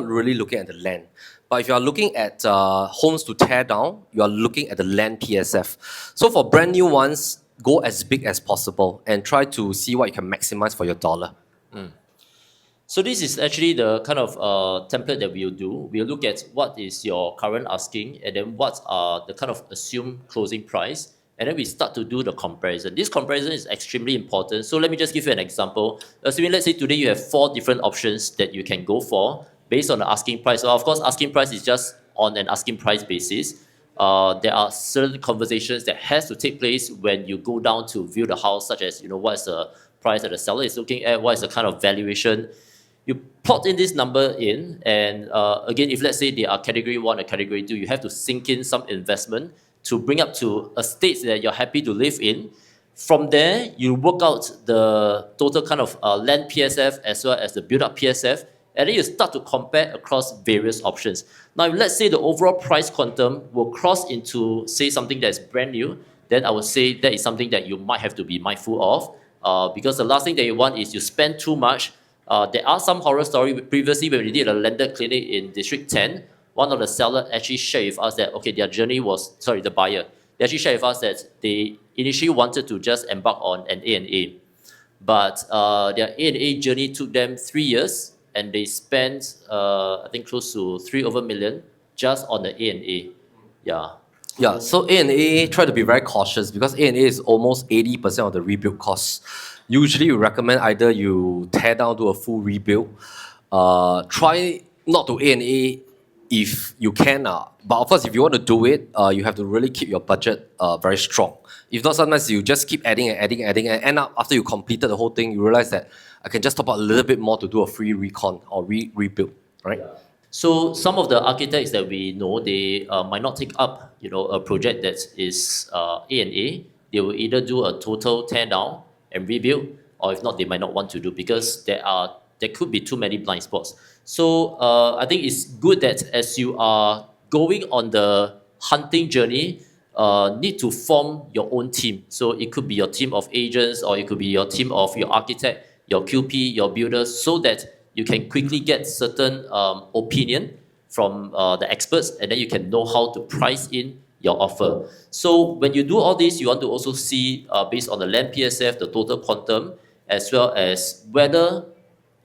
really looking at the land. But if you're looking at homes to tear down, you're looking at the land PSF. So for brand new ones, go as big as possible and try to see what you can maximize for your dollar. So this is actually the kind of template that we'll do. We'll look at what is your current asking and then what are the kind of assumed closing price. And then we start to do the comparison. This comparison is extremely important. So let me just give you an example. Assuming, let's say today you have 4 different options that you can go for based on the asking price. So of course, asking price is just on an asking price basis. There are certain conversations that has to take place when you go down to view the house, such as, what is the price that the seller is looking at, what is the kind of valuation. You plot in this number in, and again, if let's say they are category 1 or category 2, you have to sink in some investment to bring up to a state that you're happy to live in. From there, you work out the total kind of land PSF as well as the build-up PSF, and then you start to compare across various options. Now, if let's say the overall price quantum will cross into, say, something that's brand new, then I would say that is something that you might have to be mindful of, because the last thing that you want is you spend too much. There are some horror stories. Previously, when we did a landed clinic in District 10, one of the sellers actually shared with us that, okay, their journey was, the buyer, they actually shared with us that they initially wanted to just embark on an A&A. But their A&A journey took them 3 years, and they spent, I think, close to 3 over million just on the A&A. Yeah, so A&A, try to be very cautious because A&A is almost 80% of the rebuild costs. Usually, we recommend either you tear down, do a full rebuild. Try not to A&A if you can. But of course, if you want to do it, you have to really keep your budget very strong. If not, sometimes you just keep adding, and end up after you completed the whole thing, you realize that I can just top up a little bit more to do a free recon or rebuild, right? Yeah. So some of the architects that we know, they might not take up, a project that is A&A. They will either do a total tear down and rebuild, or if not, they might not want to do because there could be too many blind spots. So I think it's good that as you are going on the hunting journey, need to form your own team. So it could be your team of agents, or it could be your team of your architect, your QP, your builders, so that you can quickly get certain opinion from the experts, and then you can know how to price in your offer. So when you do all this, you want to also see, based on the land PSF, the total quantum, as well as whether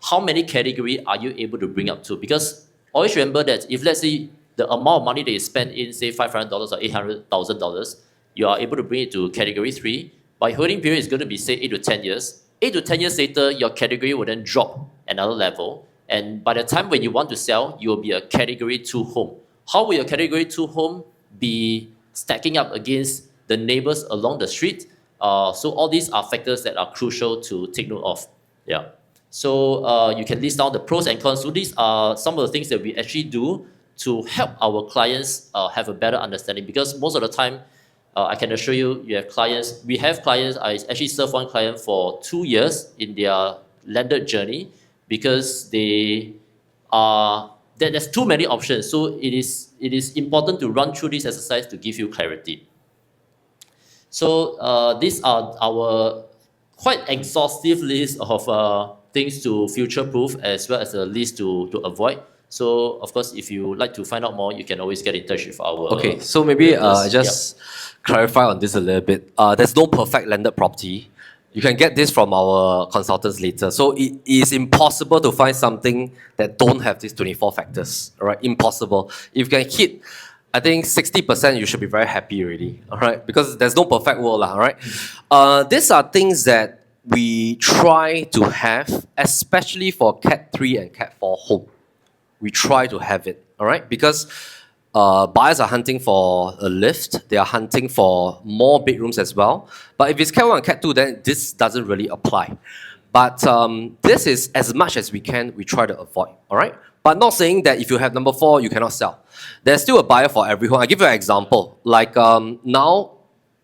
how many category are you able to bring up to. Because always remember that if let's say the amount of money that you spend in, say, $500 or $800,000, you are able to bring it to category 3, but your holding period is going to be, say, 8 to 10 years. 8 to 10 years later, your category will then drop another level. And by the time when you want to sell, you will be a category 2 home. How will your category 2 home be stacking up against the neighbors along the street. So all these are factors that are crucial to take note of. Yeah. So you can list down the pros and cons. So these are some of the things that we actually do to help our clients have a better understanding, because most of the time, I can assure you, we have clients, I actually served one client for 2 years in their landed journey because there's too many options. So it is important to run through this exercise to give you clarity. So these are our quite exhaustive list of things to future-proof as well as a list to avoid. So of course, if you like to find out more, you can always get in touch with our. Okay, so maybe just clarify on this a little bit. There's no perfect landed property. You can get this from our consultants later. So it is impossible to find something that don't have these 24 factors, all right? Impossible. If you can hit, I think 60%, you should be very happy already, all right? Because there's no perfect world, all right? These are things that we try to have, especially for Cat 3 and Cat 4 home. We try to have it, all right? Because buyers are hunting for a lift, they are hunting for more bedrooms as well. But if it's Cat 1 and Cat 2, then this doesn't really apply. But this is as much as we can, we try to avoid, all right? But not saying that if you have number 4, you cannot sell. There's still a buyer for every home. I'll give you an example. Like now,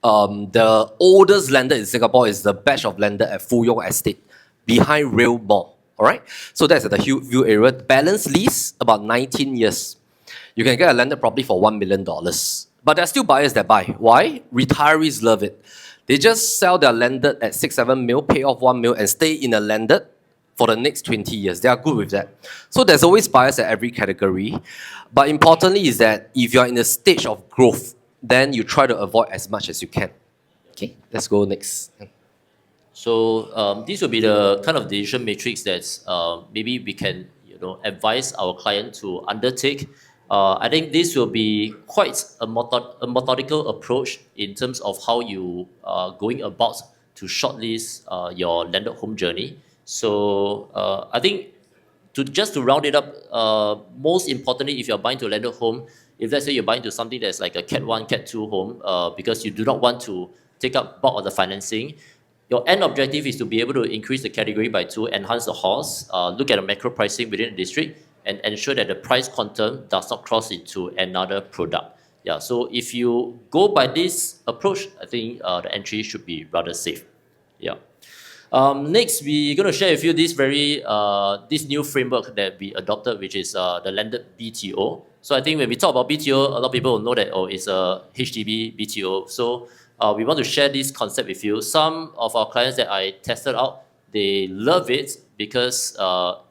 the oldest landed in Singapore is the batch of landed at Fu Yong Estate, behind Rail Mall, all right? So that's at the Hillview area. Balance lease, about 19 years. You can get a landed property for $1 million. But there are still buyers that buy. Why? Retirees love it. They just sell their landed at 6-7 mil, pay off 1 mil, and stay in a landed for the next 20 years. They are good with that. So there's always buyers at every category. But importantly is that if you're in a stage of growth, then you try to avoid as much as you can. Okay, let's go next. So this will be the kind of decision matrix that maybe we can advise our client to undertake. I think this will be quite a methodical approach in terms of how you are going about to shortlist your landed home journey. So I think just to round it up, most importantly, if you're buying to a landed home, if let's say you're buying to something that's like a Cat 1, Cat 2 home, because you do not want to take up bulk of the financing, your end objective is to be able to increase the category by 2, enhance the horse, look at the macro pricing within the district, and ensure that the price quantum does not cross into another product. Yeah, so if you go by this approach, I think the entry should be rather safe. Yeah. Next, we're going to share with you this new framework that we adopted, which is the landed BTO. So I think when we talk about BTO, a lot of people will know that it's a HDB BTO. So we want to share this concept with you. Some of our clients that I tested out, they love it because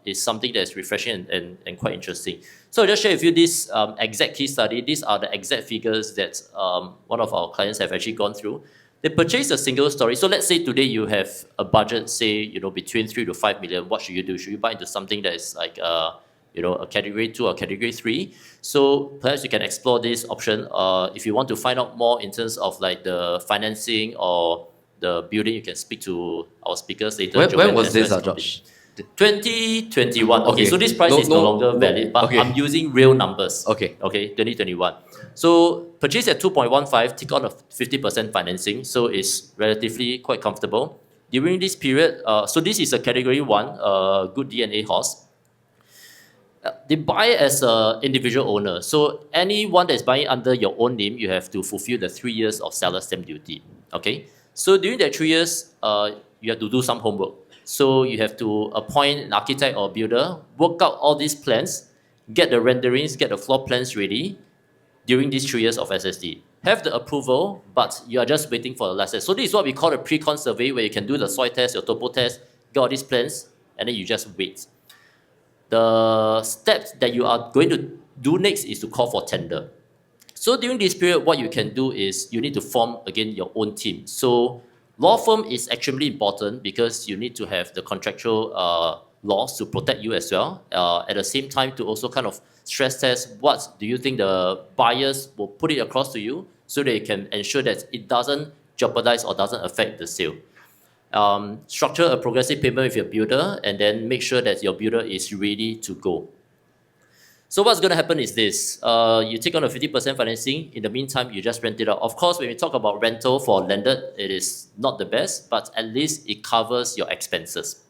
it's something that's refreshing and quite interesting. So I'll just share with you this exact case study. These are the exact figures that one of our clients have actually gone through. They purchased a single story. So let's say today you have a budget, say, between 3 to 5 million. What should you do? Should you buy into something that is like, a category 2 or category 3? So perhaps you can explore this option. If you want to find out more in terms of like the financing or the building, you can speak to our speakers later. When was this, George? 2021. Okay, so this price is no longer valid, but I'm using real numbers. Okay, 2021. So purchase at 2.15, take on a 50% financing, so it's relatively quite comfortable. During this period, so this is a category 1, good DNA horse. They buy as an individual owner. So anyone that's buying under your own name, you have to fulfill the 3 years of seller stamp duty. Okay. So during that 3 years, you have to do some homework. So you have to appoint an architect or builder, work out all these plans, get the renderings, get the floor plans ready during these 3 years of SSD. Have the approval, but you are just waiting for the last test. So this is what we call a pre-con survey, where you can do the soil test, your topo test, get all these plans, and then you just wait. The steps that you are going to do next is to call for tender. So during this period, what you can do is you need to form, again, your own team. So law firm is extremely important because you need to have the contractual laws to protect you as well. At the same time, to also kind of stress test what do you think the buyers will put it across to you so they can ensure that it doesn't jeopardize or doesn't affect the sale. Structure a progressive payment with your builder and then make sure that your builder is ready to go. So what's going to happen is this. You take on a 50% financing. In the meantime, you just rent it out. Of course, when we talk about rental for landed, it is not the best, but at least it covers your expenses.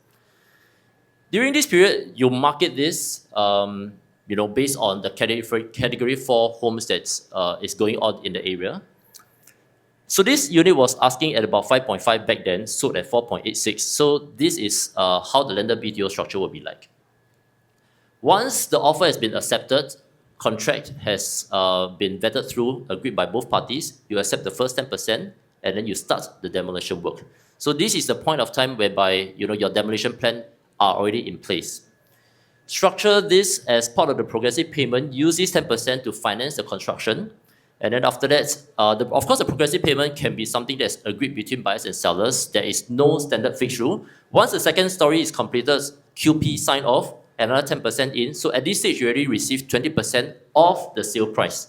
During this period, you market this, based on the category 4 homes that is going on in the area. So this unit was asking at about 5.5 back then, sold at 4.86. So this is how the landed BTO structure will be like. Once the offer has been accepted, contract has been vetted through, agreed by both parties, you accept the first 10%, and then you start the demolition work. So this is the point of time whereby your demolition plan are already in place. Structure this as part of the progressive payment, use this 10% to finance the construction, and then after that, of course the progressive payment can be something that's agreed between buyers and sellers. There is no standard fixed rule. Once the second story is completed, QP sign off, another 10% in. So at this stage, you already received 20% of the sale price.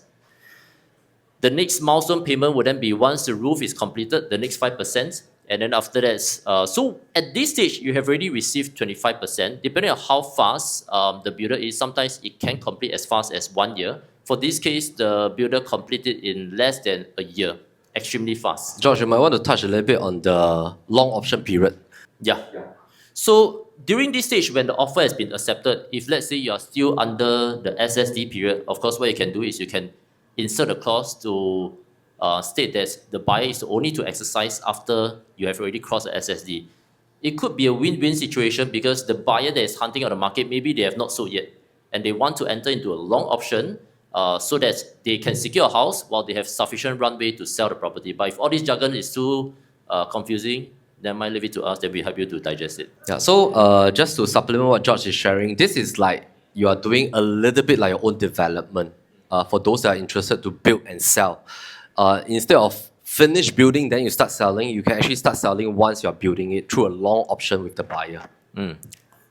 The next milestone payment would then be once the roof is completed, the next 5%. And then after that, so at this stage, you have already received 25%. Depending on how fast the builder is, sometimes it can complete as fast as 1 year. For this case, the builder completed in less than a year. Extremely fast. George, you might want to touch a little bit on the long option period. Yeah. So during this stage, when the offer has been accepted, if let's say you are still under the SSD period, of course, what you can do is you can insert a clause to state that the buyer is only to exercise after you have already crossed the SSD. It could be a win-win situation because the buyer that is hunting on the market, maybe they have not sold yet, and they want to enter into a long option so that they can secure a house while they have sufficient runway to sell the property. But if all this jargon is too confusing, then might leave it to us, then we help you to digest it. Yeah, so just to supplement what George is sharing, this is like you are doing a little bit like your own development for those that are interested to build and sell. Instead of finish building, then you start selling, you can actually start selling once you're building it through a long option with the buyer.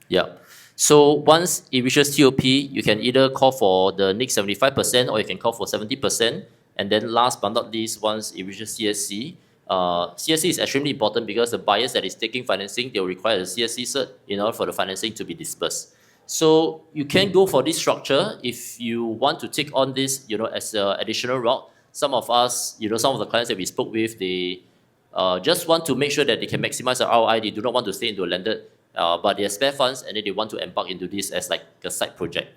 Yeah. So once it reaches TOP, you can either call for the next 75% or you can call for 70%. And then last but not least, once it reaches CSC, CSC is extremely important because the buyers that is taking financing, they will require the CSC cert in order for the financing to be dispersed. So you can go for this structure if you want to take on this, as an additional route. Some of us, some of the clients that we spoke with, they just want to make sure that they can maximize the ROI. They do not want to stay into a landed, but they have spare funds and then they want to embark into this as like a side project.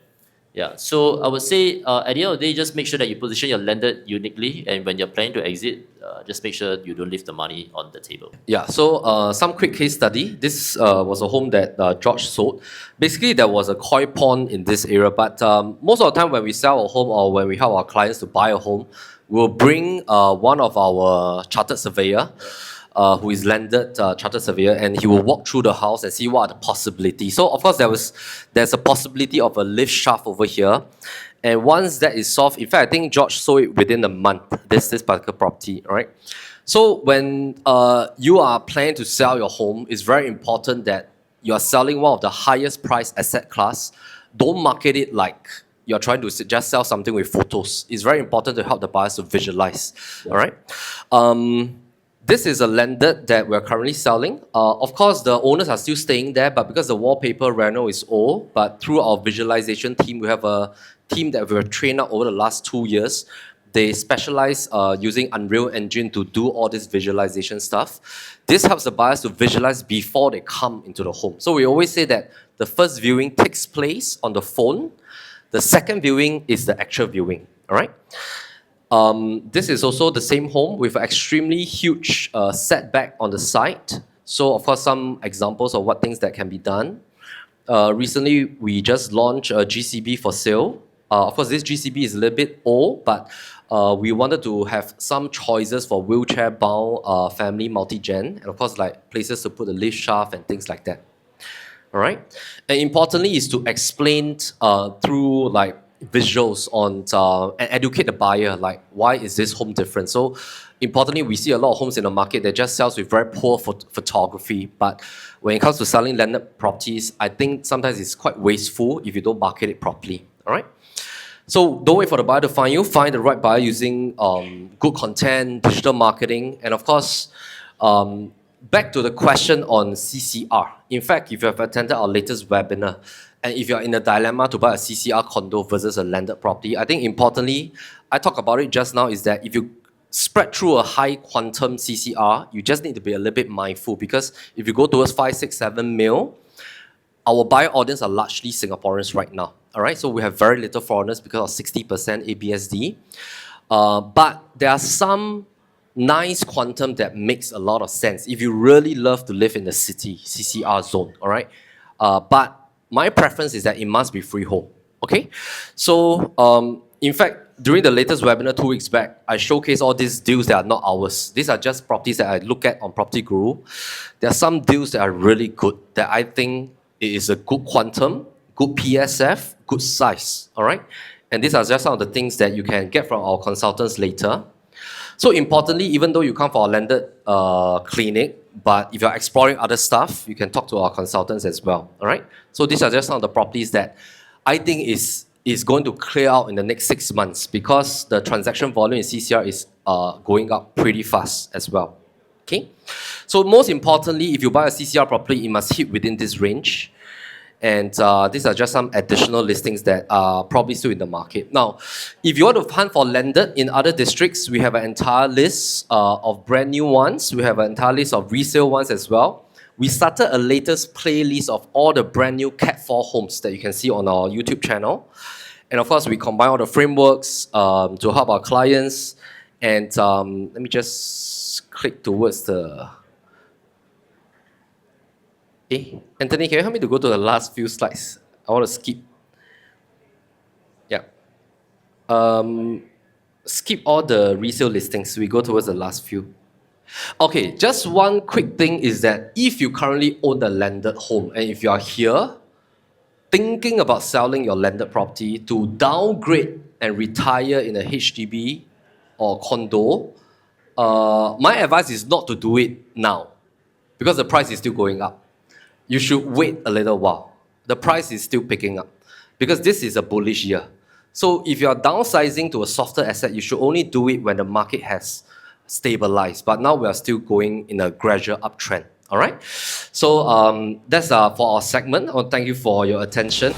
Yeah, so I would say at the end of the day, just make sure that you position your landed uniquely, and when you're planning to exit, just make sure you don't leave the money on the table. Yeah, so some quick case study. This was a home that George sold. Basically, there was a koi pond in this area, but most of the time when we sell a home or when we help our clients to buy a home, we'll bring one of our chartered surveyor, who is landed chartered surveyor, and he will walk through the house and see what are the possibilities. So of course there's a possibility of a lift shaft over here, and once that is solved, in fact I think George sold it within a month, this particular property, all right? So when you are planning to sell your home, it's very important that you are selling one of the highest price asset class. Don't market it like you're trying to just sell something with photos. It's very important to help the buyers to visualize, all right? This is a landed that we're currently selling. Of course, the owners are still staying there, but because the wallpaper reno is old, but through our visualization team, we have a team that we've trained up over the last 2 years. They specialize using Unreal Engine to do all this visualization stuff. This helps the buyers to visualize before they come into the home. So we always say that the first viewing takes place on the phone. The second viewing is the actual viewing, all right? This is also the same home with an extremely huge setback on the site. So of course, some examples of what things that can be done. Recently, we just launched a GCB for sale. Of course, this GCB is a little bit old, but we wanted to have some choices for wheelchair-bound family multi-gen, and of course, like places to put the lift shaft and things like that. All right, and importantly is to explain through like visuals on and educate the buyer, like why is this home different. So importantly, we see a lot of homes in the market that just sells with very poor photography, but when it comes to selling landed properties, I think sometimes it's quite wasteful if you don't market it properly. All right, so don't wait for the buyer to find you. Find the right buyer using good content, digital marketing, and of course, back to the question on CCR. In fact, if you have attended our latest webinar, and if you're in a dilemma to buy a CCR condo versus a landed property, I think importantly, I talked about it just now, is that if you spread through a high quantum CCR, you just need to be a little bit mindful, because if you go towards 5, 6, 7 mil, our buyer audience are largely Singaporeans right now. All right, so we have very little foreigners because of 60% ABSD. But there are some nice quantum that makes a lot of sense if you really love to live in the city, CCR zone. All right, but my preference is that it must be freehold, okay? So, in fact, during the latest webinar 2 weeks back, I showcased all these deals that are not ours. These are just properties that I look at on Property Guru. There are some deals that are really good, that I think it is a good quantum, good PSF, good size, all right? And these are just some of the things that you can get from our consultants later. So importantly, even though you come for a landed clinic, but if you're exploring other stuff, you can talk to our consultants as well, all right? So these are just some of the properties that I think is going to clear out in the next 6 months, because the transaction volume in CCR is going up pretty fast as well, okay? So most importantly, if you buy a CCR property, it must hit within this range. And these are just some additional listings that are probably still in the market. Now, if you want to hunt for landed in other districts, we have an entire list of brand new ones. We have an entire list of resale ones as well. We started a latest playlist of all the brand new Cat 4 homes that you can see on our YouTube channel. And of course, we combine all the frameworks to help our clients. And let me just click towards the... Anthony, can you help me to go to the last few slides? I want to skip. Yeah. Skip all the resale listings. We go towards the last few. Okay, just one quick thing is that if you currently own a landed home, and if you are here thinking about selling your landed property to downgrade and retire in a HDB or condo, my advice is not to do it now, because the price is still going up. You should wait a little while. The price is still picking up, because this is a bullish year. So if you are downsizing to a softer asset, you should only do it when the market has stabilized. But now we are still going in a gradual uptrend. All right. So that's for our segment. I want to thank you for your attention.